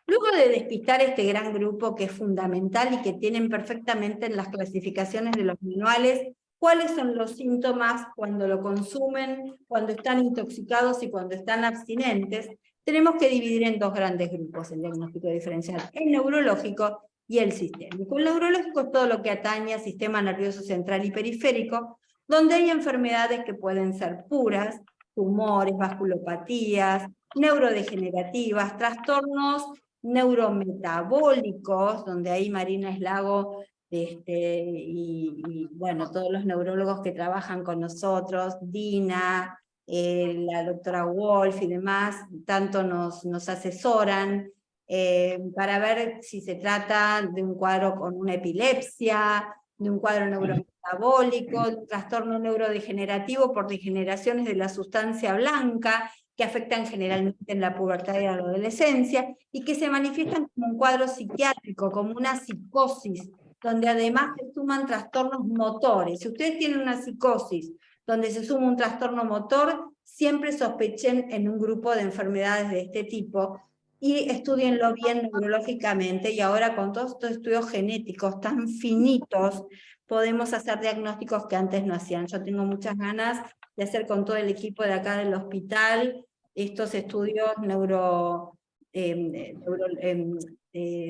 A: Luego de despistar este gran grupo que es fundamental y que tienen perfectamente en las clasificaciones de los manuales cuáles son los síntomas cuando lo consumen, cuando están intoxicados y cuando están abstinentes, tenemos que dividir en dos grandes grupos el diagnóstico diferencial, el neurológico y el sistémico. El neurológico es todo lo que atañe al sistema nervioso central y periférico, donde hay enfermedades que pueden ser puras, tumores, vasculopatías, neurodegenerativas, trastornos neurometabólicos, donde ahí Marina Eslago y bueno, todos los neurólogos que trabajan con nosotros, Dina, la doctora Wolf y demás, tanto nos asesoran para ver si se trata de un cuadro con una epilepsia, de un cuadro neurometabólico, de un trastorno neurodegenerativo por degeneraciones de la sustancia blanca, que afectan generalmente en la pubertad y la adolescencia, y que se manifiestan como un cuadro psiquiátrico, como una psicosis, donde además se suman trastornos motores. Si ustedes tienen una psicosis donde se suma un trastorno motor, siempre sospechen en un grupo de enfermedades de este tipo, y estudienlo bien neurológicamente, y ahora con todos estos estudios genéticos tan finitos, podemos hacer diagnósticos que antes no hacían. Yo tengo muchas ganas de hacer con todo el equipo de acá del hospital estos estudios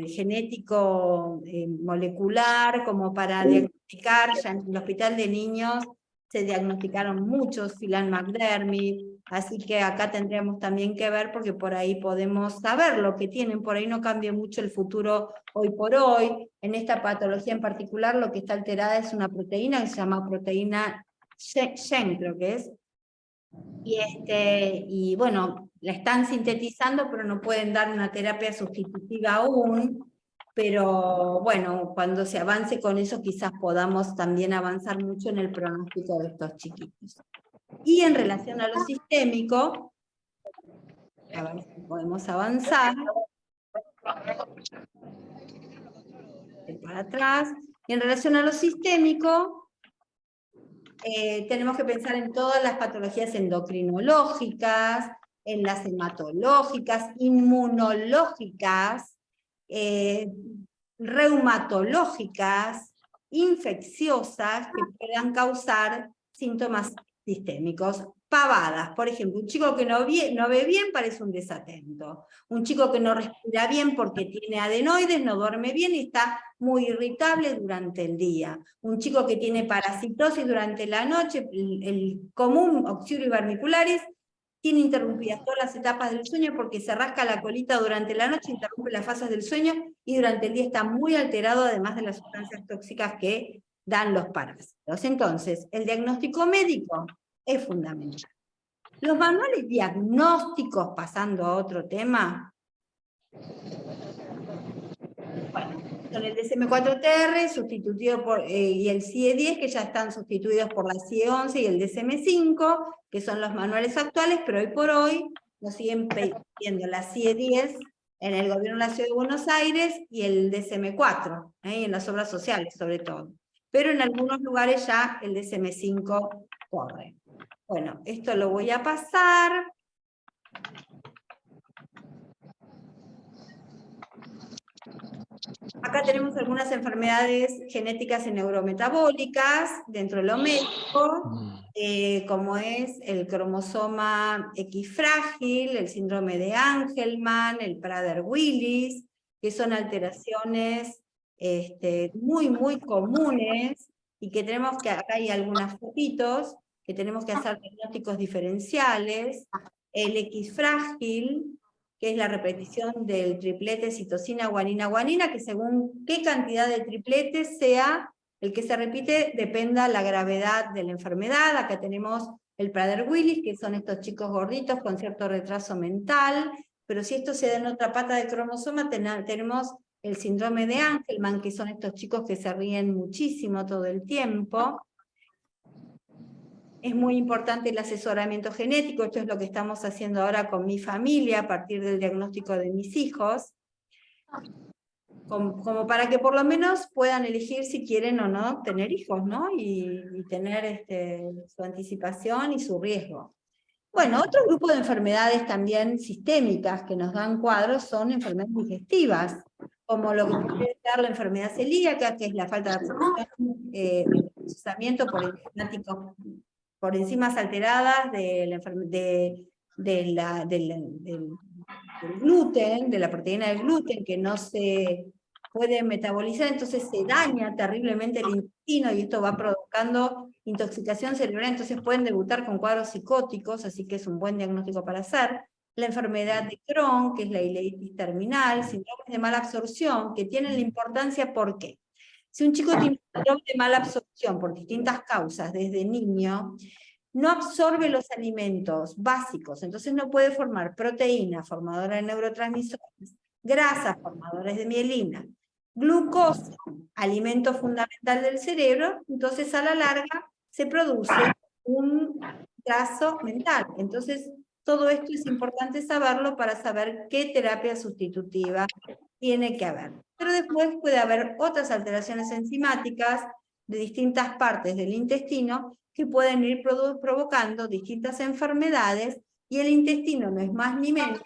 A: genético molecular, como para diagnosticar. Ya en el hospital de niños se diagnosticaron muchos Phelan-McDermid, así que acá tendríamos también que ver, porque por ahí podemos saber lo que tienen, por ahí no cambia mucho el futuro hoy por hoy. En esta patología en particular lo que está alterada es una proteína que se llama proteína Shen, creo que es, y bueno, la están sintetizando, pero no pueden dar una terapia sustitutiva aún, pero bueno, cuando se avance con eso quizás podamos también avanzar mucho en el pronóstico de estos chiquitos. Y en relación a lo sistémico, a ver si podemos avanzar, para atrás, y en relación a lo sistémico, tenemos que pensar en todas las patologías endocrinológicas, en las hematológicas, inmunológicas, reumatológicas, infecciosas, que puedan causar síntomas sistémicos. Pavadas, por ejemplo, un chico que no ve bien parece un desatento. Un chico que no respira bien porque tiene adenoides, no duerme bien y está muy irritable durante el día. Un chico que tiene parasitosis durante la noche, el común Oxyurio vermicularis, tiene interrumpidas todas las etapas del sueño porque se rasca la colita durante la noche, interrumpe las fases del sueño y durante el día está muy alterado, además de las sustancias tóxicas que dan los parásitos. Entonces, el diagnóstico médico es fundamental. Los manuales diagnósticos, pasando a otro tema, bueno, son el DSM-4TR sustituido por, y el CIE-10, que ya están sustituidos por la CIE-11 y el DSM-5, que son los manuales actuales, pero hoy por hoy nos siguen pidiendo la CIE-10 en el gobierno de la Ciudad de Buenos Aires y el DSM-4, en las obras sociales sobre todo. Pero en algunos lugares ya el DSM-5 corre. Bueno, esto lo voy a pasar. Acá tenemos algunas enfermedades genéticas y neurometabólicas dentro de lo médico, como es el cromosoma X frágil, el síndrome de Angelman, el Prader-Willis, que son alteraciones muy comunes, y que tenemos que, acá hay algunas fotitos, que tenemos que hacer diagnósticos diferenciales. El X frágil, que es la repetición del triplete citosina, guanina, guanina, que según qué cantidad de tripletes sea el que se repite, dependa la gravedad de la enfermedad. Acá tenemos el Prader-Willis, que son estos chicos gorditos con cierto retraso mental, pero si esto se da en otra pata del cromosoma, tenemos el síndrome de Angelman, que son estos chicos que se ríen muchísimo todo el tiempo. Es muy importante el asesoramiento genético, esto es lo que estamos haciendo ahora con mi familia a partir del diagnóstico de mis hijos, como para que por lo menos puedan elegir si quieren o no tener hijos, ¿no? Y tener su anticipación y su riesgo. Bueno, otro grupo de enfermedades también sistémicas que nos dan cuadros son enfermedades digestivas, como lo que puede ser la enfermedad celíaca, que es la falta de absorción, procesamiento por enzimas alteradas del gluten, de la proteína del gluten, que no se puede metabolizar, entonces se daña terriblemente el intestino y esto va provocando intoxicación cerebral, entonces pueden debutar con cuadros psicóticos, así que es un buen diagnóstico para hacer. La enfermedad de Crohn, que es la ileitis terminal, síndromes de mala absorción, que tienen la importancia, ¿por qué? Si un chico tiene un síndrome de mala absorción por distintas causas desde niño, no absorbe los alimentos básicos, entonces no puede formar proteína, formadora de neurotransmisores, grasas, formadores de mielina, glucosa, alimento fundamental del cerebro, entonces a la larga se produce un retraso mental. Entonces, todo esto es importante saberlo para saber qué terapia sustitutiva tiene que haber. Pero después puede haber otras alteraciones enzimáticas de distintas partes del intestino que pueden ir provocando distintas enfermedades, y el intestino no es más ni menos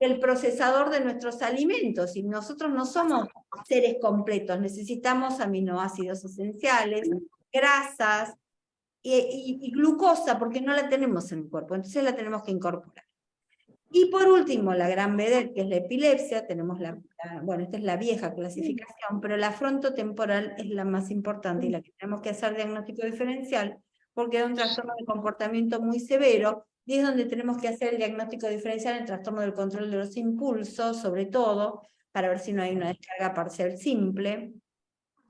A: que el procesador de nuestros alimentos, y nosotros no somos seres completos, necesitamos aminoácidos esenciales, grasas y glucosa, porque no la tenemos en el cuerpo, entonces la tenemos que incorporar. Y por último, la gran vedette, que es la epilepsia, tenemos bueno, esta es la vieja clasificación, pero la frontotemporal es la más importante y la que tenemos que hacer diagnóstico diferencial, porque es un trastorno de comportamiento muy severo, y es donde tenemos que hacer el diagnóstico diferencial en el trastorno del control de los impulsos, sobre todo, para ver si no hay una descarga parcial simple,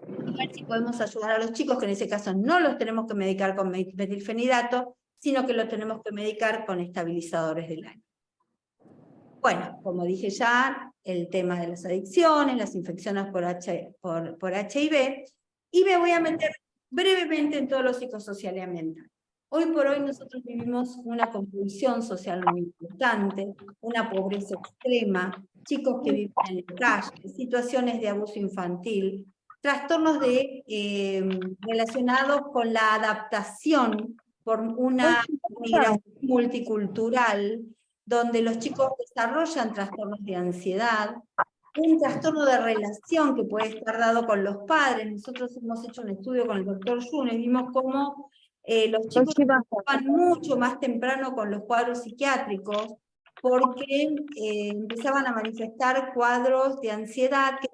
A: y ver si podemos ayudar a los chicos, que en ese caso no los tenemos que medicar con metilfenidato, sino que los tenemos que medicar con estabilizadores del ánimo. Bueno, como dije ya, el tema de las adicciones, las infecciones por HIV, y me voy a meter brevemente en todo lo psicosocial y ambiental. Hoy por hoy nosotros vivimos una convulsión social muy importante, una pobreza extrema, chicos que viven en la calle, situaciones de abuso infantil, trastornos relacionados con la adaptación por una migración multicultural, donde los chicos desarrollan trastornos de ansiedad, un trastorno de relación que puede estar dado con los padres. Nosotros hemos hecho un estudio con el doctor Yunes, vimos cómo los chicos empezaban mucho más temprano con los cuadros psiquiátricos, porque empezaban a manifestar cuadros de ansiedad que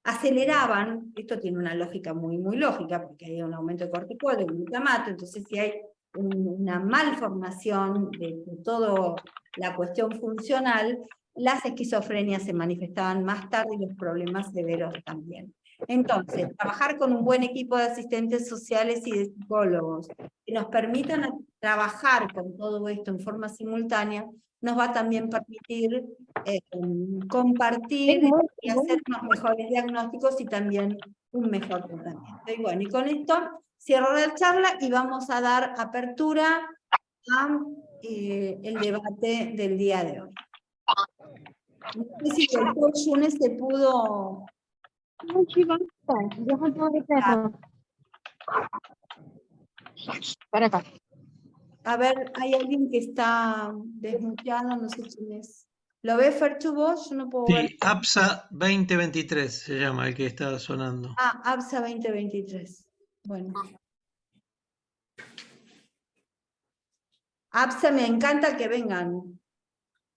A: aceleraban. Esto tiene una lógica muy lógica, porque hay un aumento de corticoide, de glutamato, entonces si hay una malformación de toda la cuestión funcional, las esquizofrenias se manifestaban más tarde y los problemas severos también. Entonces, trabajar con un buen equipo de asistentes sociales y de psicólogos que nos permitan trabajar con todo esto en forma simultánea, nos va a también permitir compartir y hacer unos mejores diagnósticos y también un mejor tratamiento. Y bueno, y con esto cierro la charla y vamos a dar apertura a el debate del día de hoy. No sé si el doctor Yunes se pudo...
C: Para acá.
A: A ver, hay alguien que está desmuteado, no sé quién es. ¿Lo ves, Ferchu, vos? Yo no puedo ver.
B: Sí, APSA 2023 se llama el que está sonando.
A: Ah, APSA 2023. Bueno. APSA, me encanta que vengan.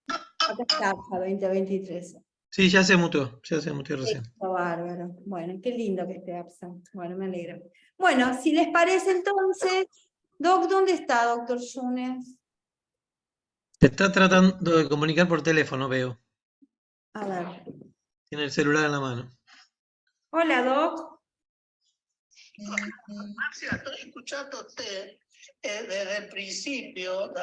A: Acá está APSA 2023.
B: Sí, ya se muteó recién.
A: Esto, bárbaro. Bueno, qué lindo que esté APSA. Bueno, me alegro. Bueno, si les parece entonces, Doc, ¿dónde está, doctor Yunes?
B: Se está tratando de comunicar por teléfono, veo.
A: A ver.
B: Tiene el celular en la mano.
A: Hola, Doc.
E: Marcia, estoy escuchándote desde el principio,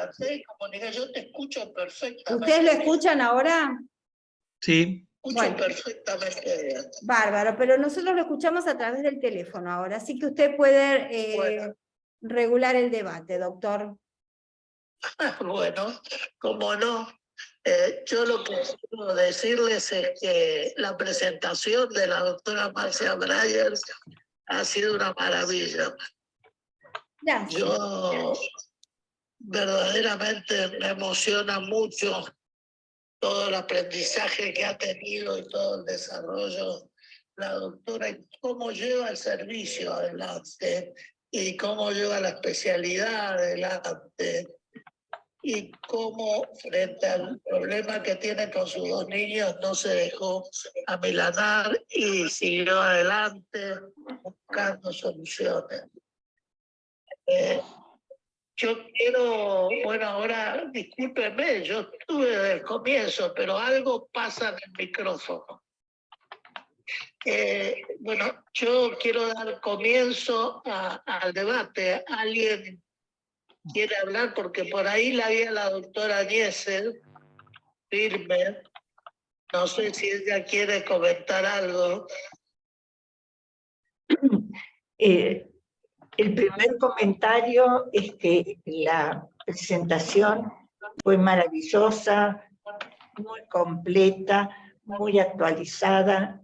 E: yo te escucho perfectamente.
A: ¿Ustedes lo escuchan ahora?
B: Sí.
E: Escucho perfectamente bien.
A: Bárbaro, pero nosotros lo escuchamos a través del teléfono ahora, así que usted puede regular el debate, doctor.
E: Bueno, como no, yo lo que quiero decirles es que la presentación de la doctora Marcia Breyers ha sido una maravilla.
A: Gracias.
E: Yo verdaderamente me emociona mucho todo el aprendizaje que ha tenido y todo el desarrollo la doctora, y cómo lleva el servicio adelante y cómo lleva la especialidad adelante y cómo frente al problema que tiene con sus dos niños no se dejó amilanar y siguió adelante buscando soluciones. Yo quiero, bueno, ahora discúlpeme, yo estuve desde el comienzo, pero algo pasa en el micrófono. Bueno, yo quiero dar comienzo al debate. ¿Alguien quiere hablar? Porque por ahí la vi a la doctora Niesel, firme. No sé si ella quiere comentar algo.
C: El primer comentario es que la presentación fue maravillosa, muy completa, muy actualizada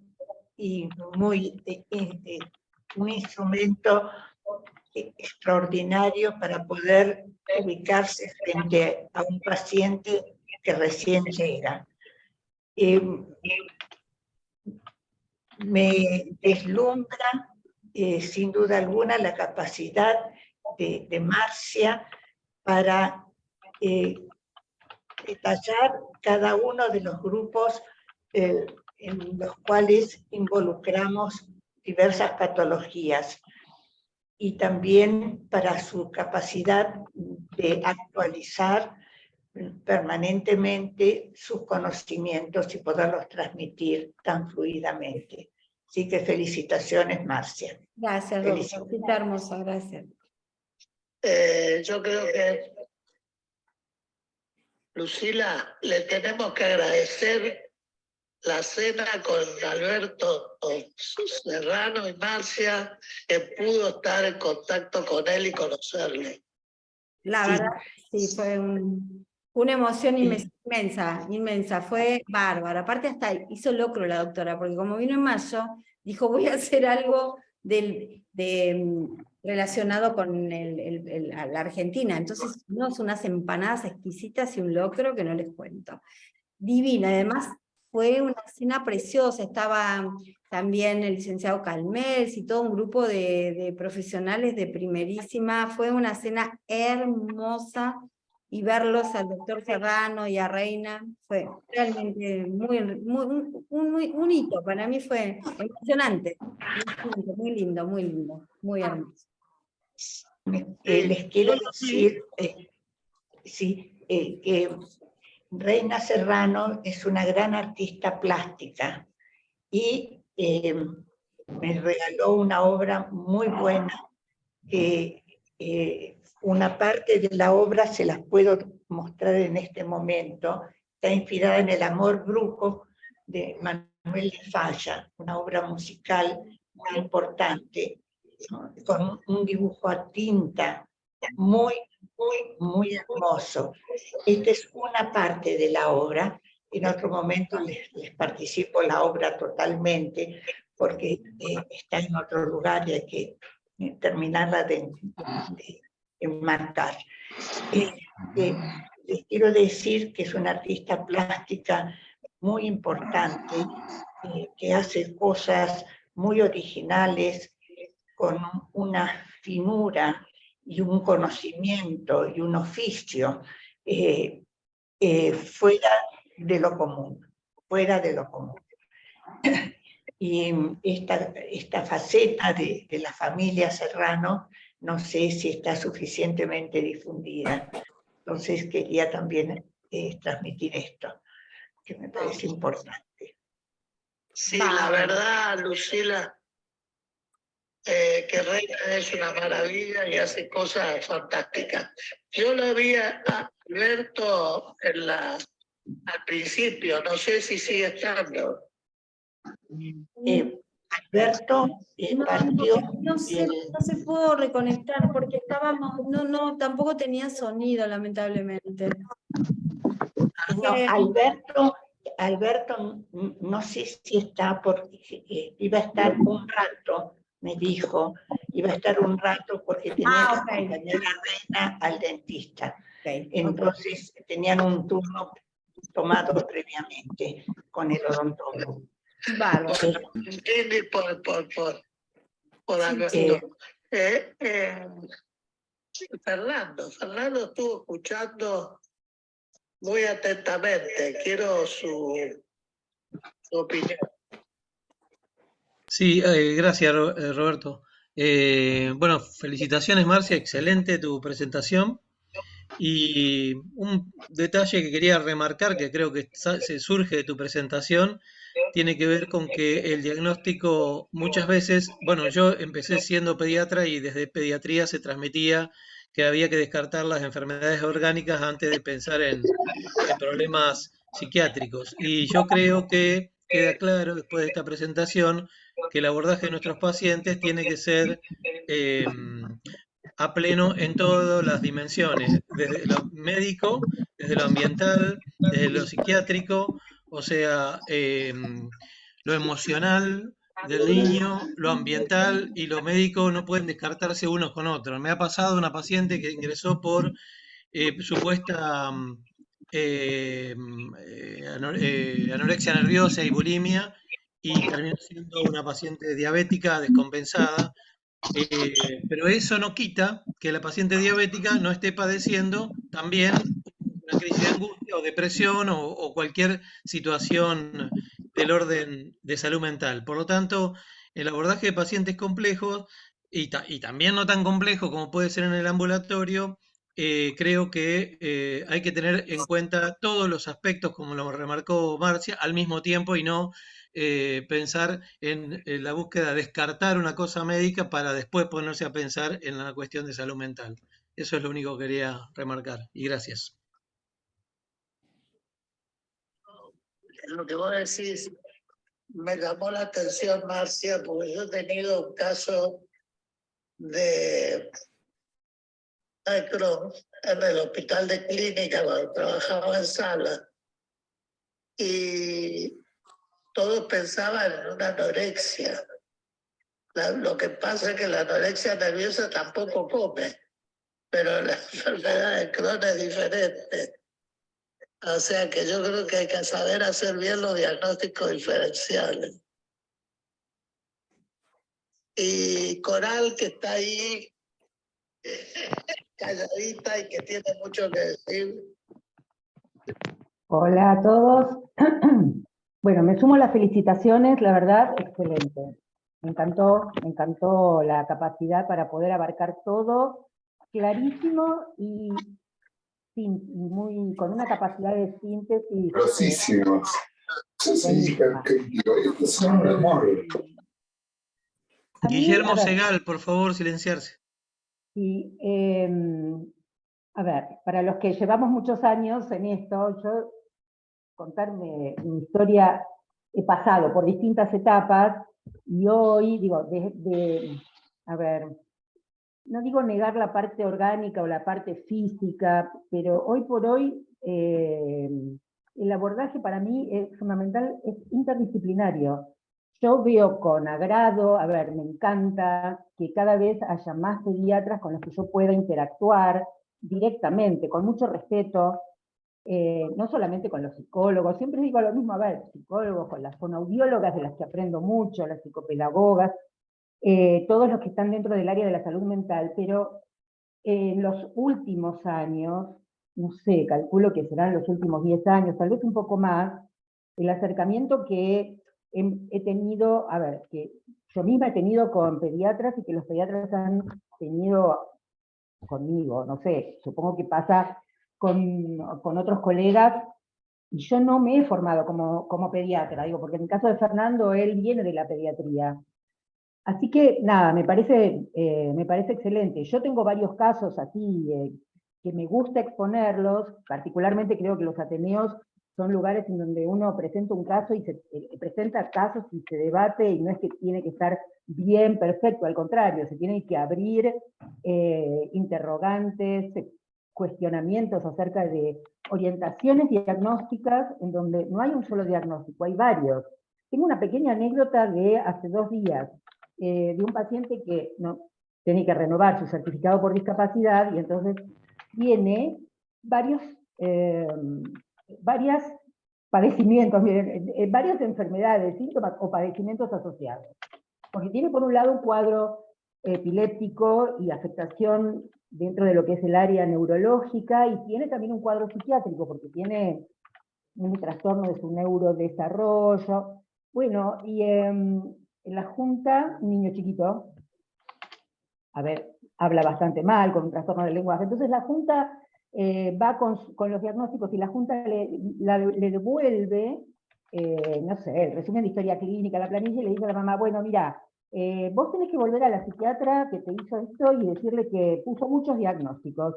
C: y un instrumento extraordinario para poder ubicarse frente a un paciente que recién llega. Me deslumbra sin duda alguna la capacidad de Marcia para detallar cada uno de los grupos en los cuales involucramos diversas patologías, y también para su capacidad de actualizar permanentemente sus conocimientos y poderlos transmitir tan fluidamente. Así que felicitaciones, Marcia.
A: Gracias, doctora hermosa, gracias.
E: Yo creo que, Lucila, le tenemos que agradecer la cena con Alberto Serrano y Marcia, que pudo estar en contacto con él y conocerle.
A: La
C: Sí.
A: verdad, sí, fue una emoción inmensa, inmensa, fue bárbaro. Aparte hasta hizo locro la doctora, porque como vino en mayo, dijo voy a hacer algo relacionado con la Argentina. Entonces hicimos unas empanadas exquisitas y un locro que no les cuento. Divina, además fue una cena preciosa, estaba también el licenciado Calmels y todo un grupo de profesionales de primerísima, fue una cena hermosa, y verlos al doctor Serrano y a Reina fue realmente un hito, para mí fue emocionante, muy lindo, muy hermoso.
C: Les quiero decir que Reina Serrano es una gran artista plástica y me regaló una obra muy buena, que una parte de la obra se las puedo mostrar en este momento. Está inspirada en El amor brujo de Manuel de Falla, una obra musical muy importante, ¿no? Con un dibujo a tinta muy hermoso. Esta es una parte de la obra. En otro momento les participo la obra totalmente, porque está en otro lugar y hay que terminarla de enmarcar. Les quiero decir que es una artista plástica muy importante, que hace cosas muy originales, con una finura y un conocimiento y un oficio fuera de lo común, Y esta faceta de la familia Serrano, no sé si está suficientemente difundida. Entonces quería también transmitir esto, que me parece importante.
E: Sí, la verdad, Lucila, que Reina es una maravilla y hace cosas fantásticas. Yo lo vi a Alberto al principio, no sé si sigue estando.
C: Alberto partió.
A: No se pudo reconectar porque estábamos, tampoco tenía sonido, lamentablemente.
C: No, Alberto no sé si está, porque iba a estar un rato, me dijo, iba a estar un rato porque tenía que acompañar a Reina al dentista. Entonces tenían un turno tomado previamente con el odontólogo.
A: Bárbaro.
E: Por Alberto. Fernando estuvo escuchando muy atentamente. Quiero su opinión.
B: Sí, gracias Roberto. Bueno, felicitaciones Marcia, excelente tu presentación. Y un detalle que quería remarcar, que creo que se surge de tu presentación, tiene que ver con que el diagnóstico muchas veces, bueno, yo empecé siendo pediatra y desde pediatría se transmitía que había que descartar las enfermedades orgánicas antes de pensar en problemas psiquiátricos. Y yo creo que queda claro después de esta presentación que el abordaje de nuestros pacientes tiene que ser eh, a pleno en todas las dimensiones, desde lo médico, desde lo ambiental, desde lo psiquiátrico, o sea, lo emocional del niño, lo ambiental y lo médico no pueden descartarse unos con otros. Me ha pasado una paciente que ingresó por supuesta anorexia nerviosa y bulimia y terminó siendo una paciente diabética descompensada, pero eso no quita que la paciente diabética no esté padeciendo también una crisis de angustia o depresión o cualquier situación del orden de salud mental. Por lo tanto, el abordaje de pacientes complejos y también no tan complejos como puede ser en el ambulatorio, creo que hay que tener en cuenta todos los aspectos, como lo remarcó Marcia, al mismo tiempo y no pensar en la búsqueda de descartar una cosa médica para después ponerse a pensar en la cuestión de salud mental. Eso es lo único que quería remarcar. Y gracias.
E: Lo que vos decís me llamó la atención, Marcia, porque yo he tenido un caso de Crohn en el hospital de clínica cuando trabajaba en sala. Y todos pensaban en una anorexia. Lo que pasa es que la anorexia nerviosa tampoco come, pero la enfermedad de Crohn es diferente. O sea que yo creo que hay que saber hacer bien los diagnósticos diferenciales. Y Coral, que está ahí calladita y que tiene mucho que decir.
F: Hola a todos. Bueno, me sumo a las felicitaciones, la verdad, excelente. Me encantó la capacidad para poder abarcar todo, clarísimo y con una capacidad de síntesis.
G: Grosísimo. Eso significa que ellos son de amor.
B: Guillermo Segal, por favor, silenciarse.
F: Sí, a ver, para los que llevamos muchos años en esto, yo contarme mi historia, he pasado por distintas etapas y hoy, digo, a ver, no digo negar la parte orgánica o la parte física, pero hoy por hoy el abordaje para mí es fundamental, es interdisciplinario. Yo veo con agrado, a ver, me encanta que cada vez haya más pediatras con los que yo pueda interactuar directamente, con mucho respeto, no solamente con los psicólogos, siempre digo lo mismo, a ver, psicólogos, con las fonoaudiólogas de las que aprendo mucho, las psicopedagogas, todos los que están dentro del área de la salud mental, pero en los últimos años, no sé, calculo que serán los últimos 10 años, tal vez un poco más, el acercamiento que he tenido, a ver, que yo misma he tenido con pediatras y que los pediatras han tenido conmigo, no sé, supongo que pasa con otros colegas, y yo no me he formado como pediatra, digo, porque en el caso de Fernando, él viene de la pediatría. Así que, nada, me parece excelente. Yo tengo varios casos así que me gusta exponerlos, particularmente creo que los ateneos son lugares en donde uno presenta un caso y presenta casos y se debate, y no es que tiene que estar bien, perfecto, al contrario, se tienen que abrir interrogantes, cuestionamientos acerca de orientaciones diagnósticas en donde no hay un solo diagnóstico, hay varios. Tengo una pequeña anécdota de hace 2 días, de un paciente que tiene que renovar su certificado por discapacidad y entonces tiene varios padecimientos, varias enfermedades, síntomas o padecimientos asociados. Porque tiene por un lado un cuadro epiléptico y afectación dentro de lo que es el área neurológica, y tiene también un cuadro psiquiátrico, porque tiene un trastorno de su neurodesarrollo. Bueno, y en la Junta, un niño chiquito, a ver, habla bastante mal, con un trastorno del lenguaje, entonces la Junta va con los diagnósticos y la Junta le devuelve no sé, el resumen de historia clínica, la planilla, y le dice a la mamá, bueno, mira, vos tenés que volver a la psiquiatra que te hizo esto y decirle que puso muchos diagnósticos.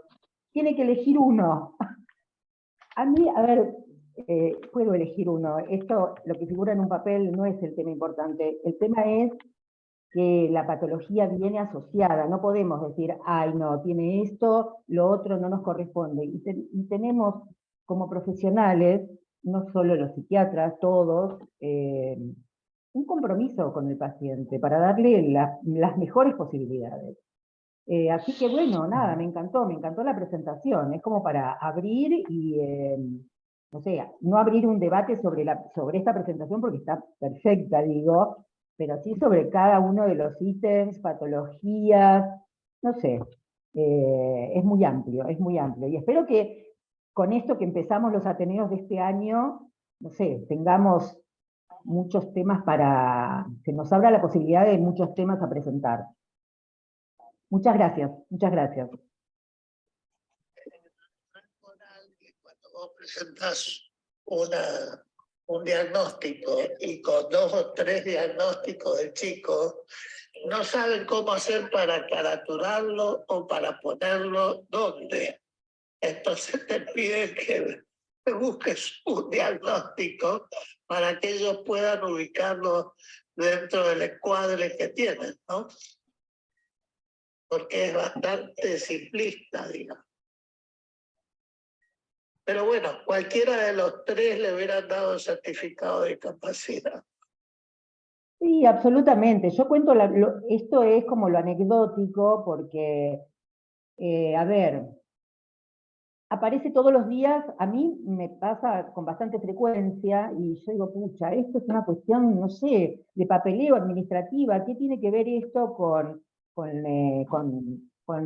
F: Tiene que elegir uno. A mí, a ver, puedo elegir uno. Esto, lo que figura en un papel, no es el tema importante. El tema es que la patología viene asociada. No podemos decir, ay, no, tiene esto, lo otro no nos corresponde. Y tenemos, como profesionales, no solo los psiquiatras, todos, un compromiso con el paciente para darle las mejores posibilidades. Así que bueno, nada, me encantó la presentación. Es como para abrir y, no sé, no abrir un debate sobre esta presentación porque está perfecta, digo, pero sí sobre cada uno de los ítems, patologías, no sé, es muy amplio, es muy amplio. Y espero que con esto que empezamos los Ateneos de este año, no sé, tengamos muchos temas que nos abra la posibilidad de muchos temas a presentar. Muchas gracias, muchas gracias.
E: Cuando vos presentás un diagnóstico y con 2 o 3 diagnósticos del chico, no saben cómo hacer para caraturarlo o para ponerlo dónde. Entonces te piden que busques un diagnóstico para que ellos puedan ubicarlo dentro del encuadre que tienen, ¿no? Porque es bastante simplista, digamos. Pero bueno, cualquiera de los 3 le hubieran dado el certificado de discapacidad.
F: Sí, absolutamente. Yo cuento, esto es como lo anecdótico, porque, a ver, aparece todos los días, a mí me pasa con bastante frecuencia, y yo digo, pucha, esto es una cuestión, no sé, de papeleo administrativa, ¿qué tiene que ver esto con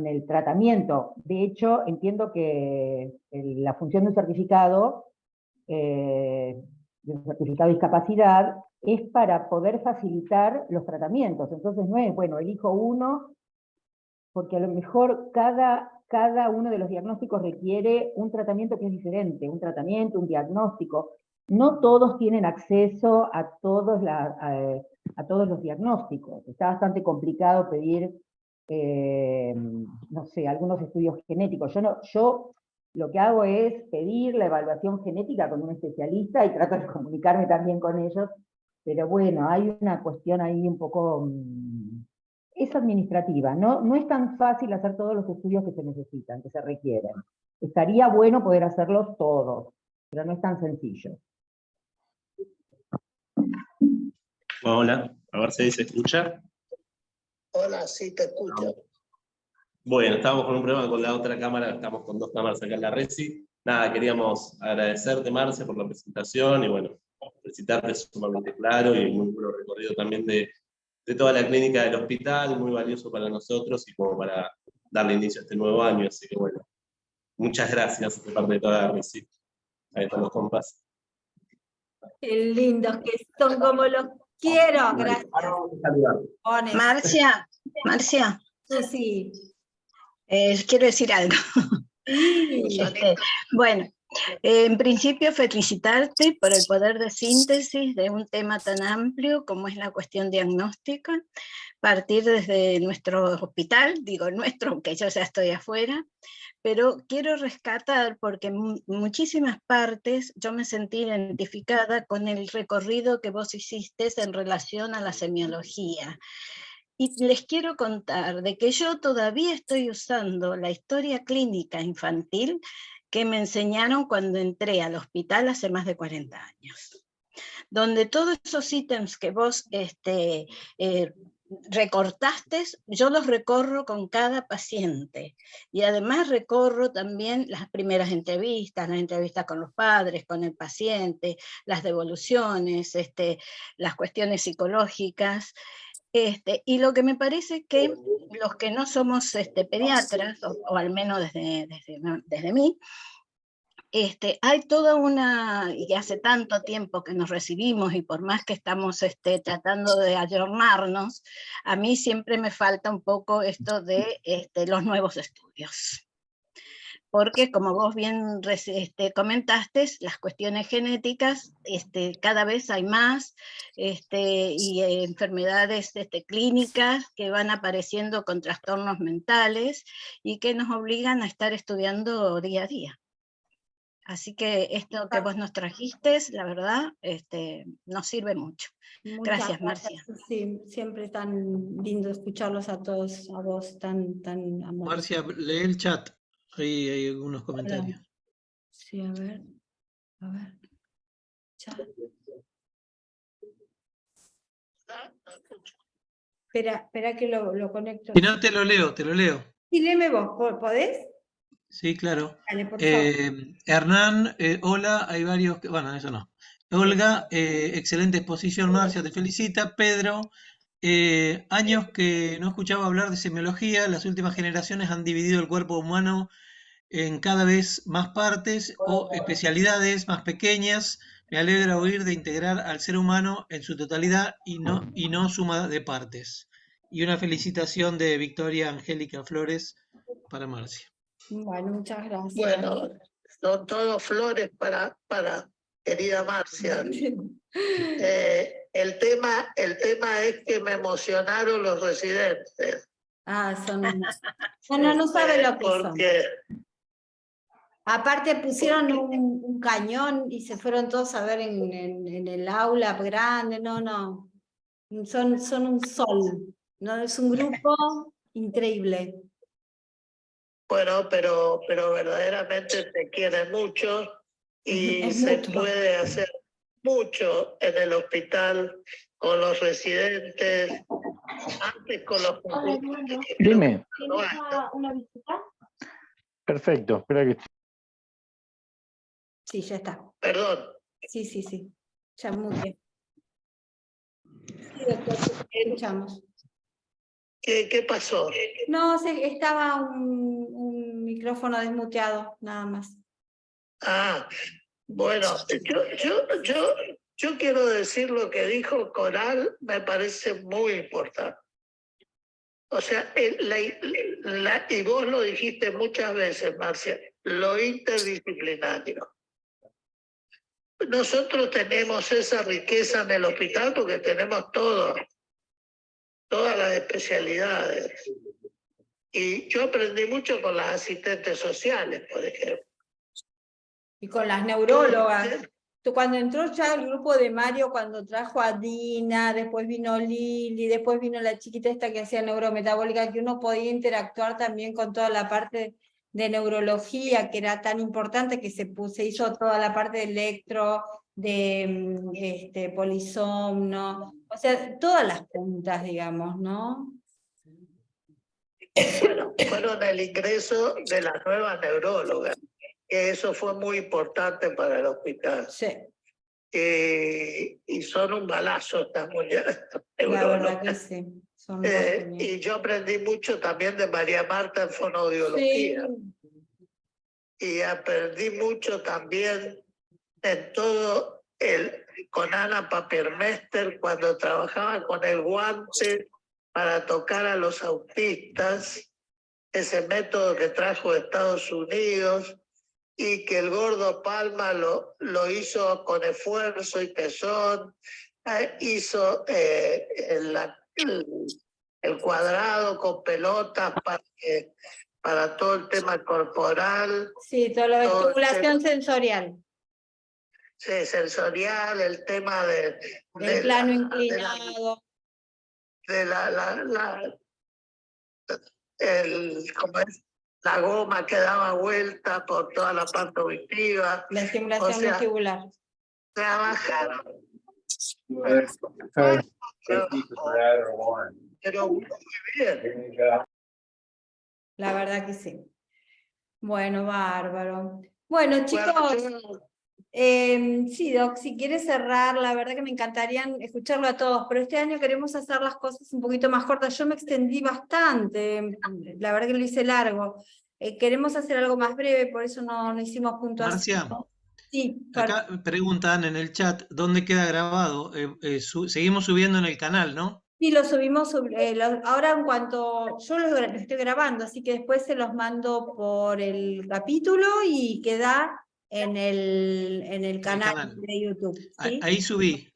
F: el tratamiento? De hecho, entiendo que la función de un certificado de discapacidad, es para poder facilitar los tratamientos. Entonces no es, bueno, elijo uno, porque a lo mejor cada uno de los diagnósticos requiere un tratamiento que es diferente, un tratamiento, un diagnóstico. No todos tienen acceso a todos los diagnósticos. Está bastante complicado pedir, no sé, algunos estudios genéticos. Yo lo que hago es pedir la evaluación genética con un especialista y trato de comunicarme también con ellos, pero bueno, hay una cuestión ahí un poco, es administrativa, no es tan fácil hacer todos los estudios que se necesitan, que se requieren. Estaría bueno poder hacerlos todos, pero no es tan sencillo.
H: Hola, a ver si se escucha.
E: Hola, sí te escucho.
H: Bueno, estábamos con un problema con la otra cámara, estamos con 2 cámaras acá en la Resi. Nada, queríamos agradecerte, Marce, por la presentación y bueno, felicitarte, sumamente claro y muy buen recorrido también de toda la clínica del hospital, muy valioso para nosotros y como para darle inicio a este nuevo año. Así que bueno, muchas gracias de parte de toda la Resi. Ahí están los compas.
A: Qué lindos que son, como los quiero. Gracias. Pones.
I: Marcia,
A: Susi.
I: quiero decir algo.
A: Sí.
I: Bueno, en principio felicitarte por el poder de síntesis de un tema tan amplio como es la cuestión diagnóstica, partir desde nuestro hospital, digo nuestro, aunque yo ya estoy afuera, pero quiero rescatar porque en muchísimas partes yo me sentí identificada con el recorrido que vos hiciste en relación a la semiología. Y les quiero contar de que yo todavía estoy usando la historia clínica infantil que me enseñaron cuando entré al hospital hace más de 40 años. Donde todos esos ítems que vos recortaste, yo los recorro con cada paciente. Y además recorro también las primeras entrevistas, las entrevistas con los padres, con el paciente, las devoluciones, las cuestiones psicológicas. Y lo que me parece que los que no somos pediatras, o al menos desde mí, hay toda una, y hace tanto tiempo que nos recibimos y por más que estamos tratando de ayornarnos, a mí siempre me falta un poco esto de los nuevos estudios. porque como vos bien comentaste, las cuestiones genéticas cada vez hay más, y enfermedades clínicas que van apareciendo con trastornos mentales y que nos obligan a estar estudiando día a día. Así que esto que vos nos trajiste, la verdad, nos sirve mucho. Gracias, Marcia.
A: Sí, siempre tan lindo escucharlos a todos, a vos, tan amorosos.
B: Marcia, lee el chat. Ahí hay algunos comentarios.
A: Sí, a ver. Chat. Espera que lo conecto.
B: Si no, te lo leo.
A: Y léeme vos, ¿podés?
B: Sí, claro.
A: Dale, por favor.
B: Hernán, hola, hay varios, bueno, eso no. Olga, excelente exposición, Marcia, te felicita. Pedro, años que no escuchaba hablar de semiología, las últimas generaciones han dividido el cuerpo humano en cada vez más partes o especialidades más pequeñas. Me alegra oír de integrar al ser humano en su totalidad y no suma de partes. Y una felicitación de Victoria Angélica Flores para Marcia.
A: Bueno, muchas gracias.
E: Bueno, son todos flores para querida Marcia. El tema es que me emocionaron los residentes.
A: No sabe lo que
E: porque
A: son. Aparte pusieron un cañón y se fueron todos a ver en el aula grande, no. Son un sol, ¿no? Es un grupo increíble.
E: Bueno, pero verdaderamente te quieren mucho y
A: Es
E: se
A: mutuo.
E: puede hacer mucho en el hospital con los residentes, antes con los funcionarios.
J: Dime.
A: ¿Tienes una visita?
J: Perfecto, espera que...
A: Sí, ya está.
E: Perdón.
A: Sí. Ya muteé. Sí, doctor, escuchamos.
E: ¿Qué pasó?
A: No, estaba un micrófono desmuteado, nada más.
E: Bueno, yo quiero decir lo que dijo Coral, me parece muy importante. O sea, y vos lo dijiste muchas veces, Marcia, lo interdisciplinario. Nosotros tenemos esa riqueza en el hospital porque tenemos todas las especialidades. Y yo aprendí mucho con las asistentes sociales, por ejemplo.
A: Y con las neurólogas. Cuando entró ya el grupo de Mario, cuando trajo a Dina, después vino Lili, después vino la chiquita esta que hacía neurometabólica, que uno podía interactuar también con toda la parte de neurología, que era tan importante, que se hizo toda la parte de electro, de polisomno, o sea, todas las puntas, digamos, ¿no?
E: Bueno, fueron el ingreso de las nuevas neurólogas. Eso fue muy importante para el hospital.
A: Sí.
E: Y son un balazo estas mujeres.
A: La verdad que sí.
E: Y yo aprendí mucho también de María Marta en fonoaudiología. Sí. Y aprendí mucho también en todo con Ana Papermester cuando trabajaba con el guante para tocar a los autistas, ese método que trajo de Estados Unidos y que el Gordo Palma lo hizo con esfuerzo y tesón, hizo el cuadrado con pelotas para todo el tema corporal.
A: Sí, toda la estimulación sensorial.
E: Sí, sensorial, el tema del
A: plano inclinado.
E: ¿cómo es? La goma que daba vuelta por toda la parte auditiva.
A: La estimulación vestibular.
E: Trabajaron. Pero muy bien.
A: La verdad que sí. Bueno, bárbaro. Bueno, chicos, sí, Doc, si quieres cerrar, la verdad que me encantaría escucharlo a todos, pero este año queremos hacer las cosas un poquito más cortas. Yo me extendí bastante, la verdad que lo hice largo. Queremos hacer algo más breve, por eso no hicimos puntuación.
B: Marcia,
A: sí,
B: acá preguntan en el chat, ¿dónde queda grabado? Seguimos subiendo en el canal, ¿no?
A: Sí, lo subimos, ahora en cuanto, yo lo estoy grabando, así que después se los mando por el capítulo y queda en el canal de YouTube. ¿sí?
B: Ahí subí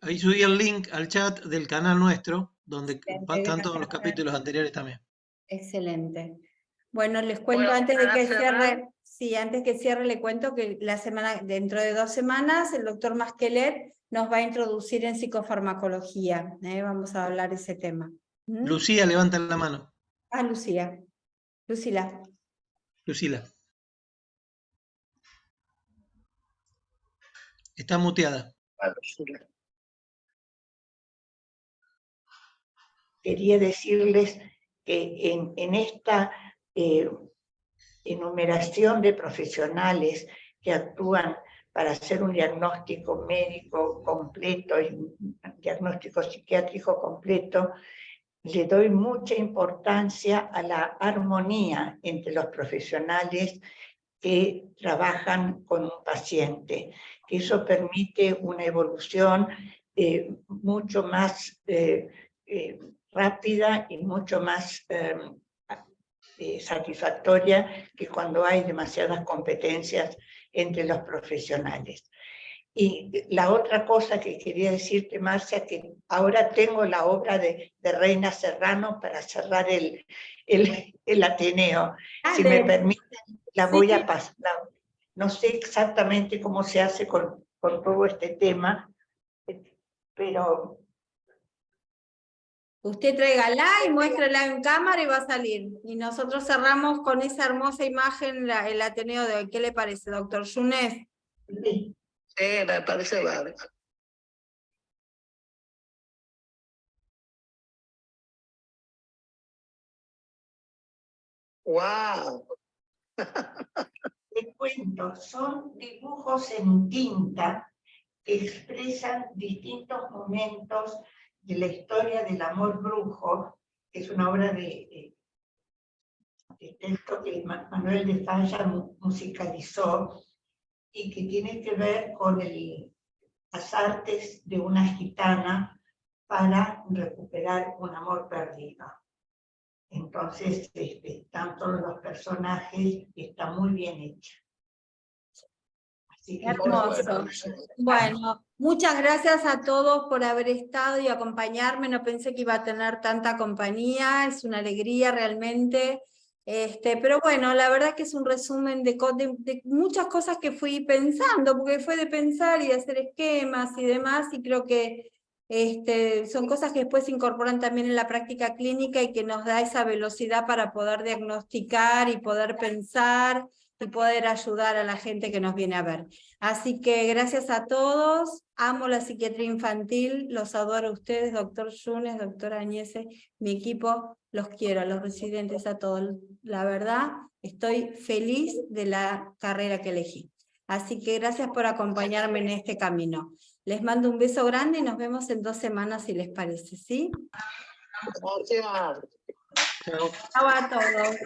B: el link al chat del canal nuestro, donde están todos los capítulos anteriores también.
A: Excelente. Bueno, les cuento
E: Bueno,
A: antes de que
E: para
A: cierre, sí, antes que cierre le cuento que dentro de 2 semanas, el doctor Masquelet nos va a introducir en psicofarmacología. Vamos a hablar de ese tema. ¿Mm?
B: Lucía, levanta la mano.
A: Lucía. Lucila.
B: Lucila. Está muteada.
C: Quería decirles que en esta enumeración de profesionales que actúan para hacer un diagnóstico médico completo y un diagnóstico psiquiátrico completo, le doy mucha importancia a la armonía entre los profesionales que trabajan con un paciente, que eso permite una evolución mucho más rápida y mucho más satisfactoria que cuando hay demasiadas competencias entre los profesionales. Y la otra cosa que quería decirte, Marcia, que ahora tengo la obra de Reina Serrano para cerrar el Ateneo. Si me permiten, la voy a pasar. No sé exactamente cómo se hace con todo este tema, pero...
A: Usted tráigala y muéstrela en cámara y va a salir. Y nosotros cerramos con esa hermosa imagen el Ateneo de hoy. ¿Qué le parece, doctor Yunes?
C: Sí.
E: Sí, me parece bárbaro. ¡Wow!
C: Te cuento, son dibujos en tinta que expresan distintos momentos de la historia del amor brujo, que es una obra de texto que Manuel de Falla musicalizó y que tiene que ver con las artes de una gitana para recuperar un amor perdido. Entonces, están todos los personajes, está muy bien hecha. Así que
A: Hermoso. Bueno, muchas gracias a todos por haber estado y acompañarme. No pensé que iba a tener tanta compañía, es una alegría realmente. Pero bueno, la verdad que es un resumen de muchas cosas que fui pensando, porque fue de pensar y de hacer esquemas y demás, y creo que son cosas que después se incorporan también en la práctica clínica y que nos da esa velocidad para poder diagnosticar y poder pensar y poder ayudar a la gente que nos viene a ver. Así que gracias a todos, amo la psiquiatría infantil, los adoro a ustedes, doctor Yunes, doctora Añese, mi equipo, los quiero, a los residentes, a todos. La verdad, estoy feliz de la carrera que elegí. Así que gracias por acompañarme en este camino. Les mando un beso grande y nos vemos en 2 semanas si les parece, ¿sí?
E: Gracias.
B: Chao.
A: Chao a todos.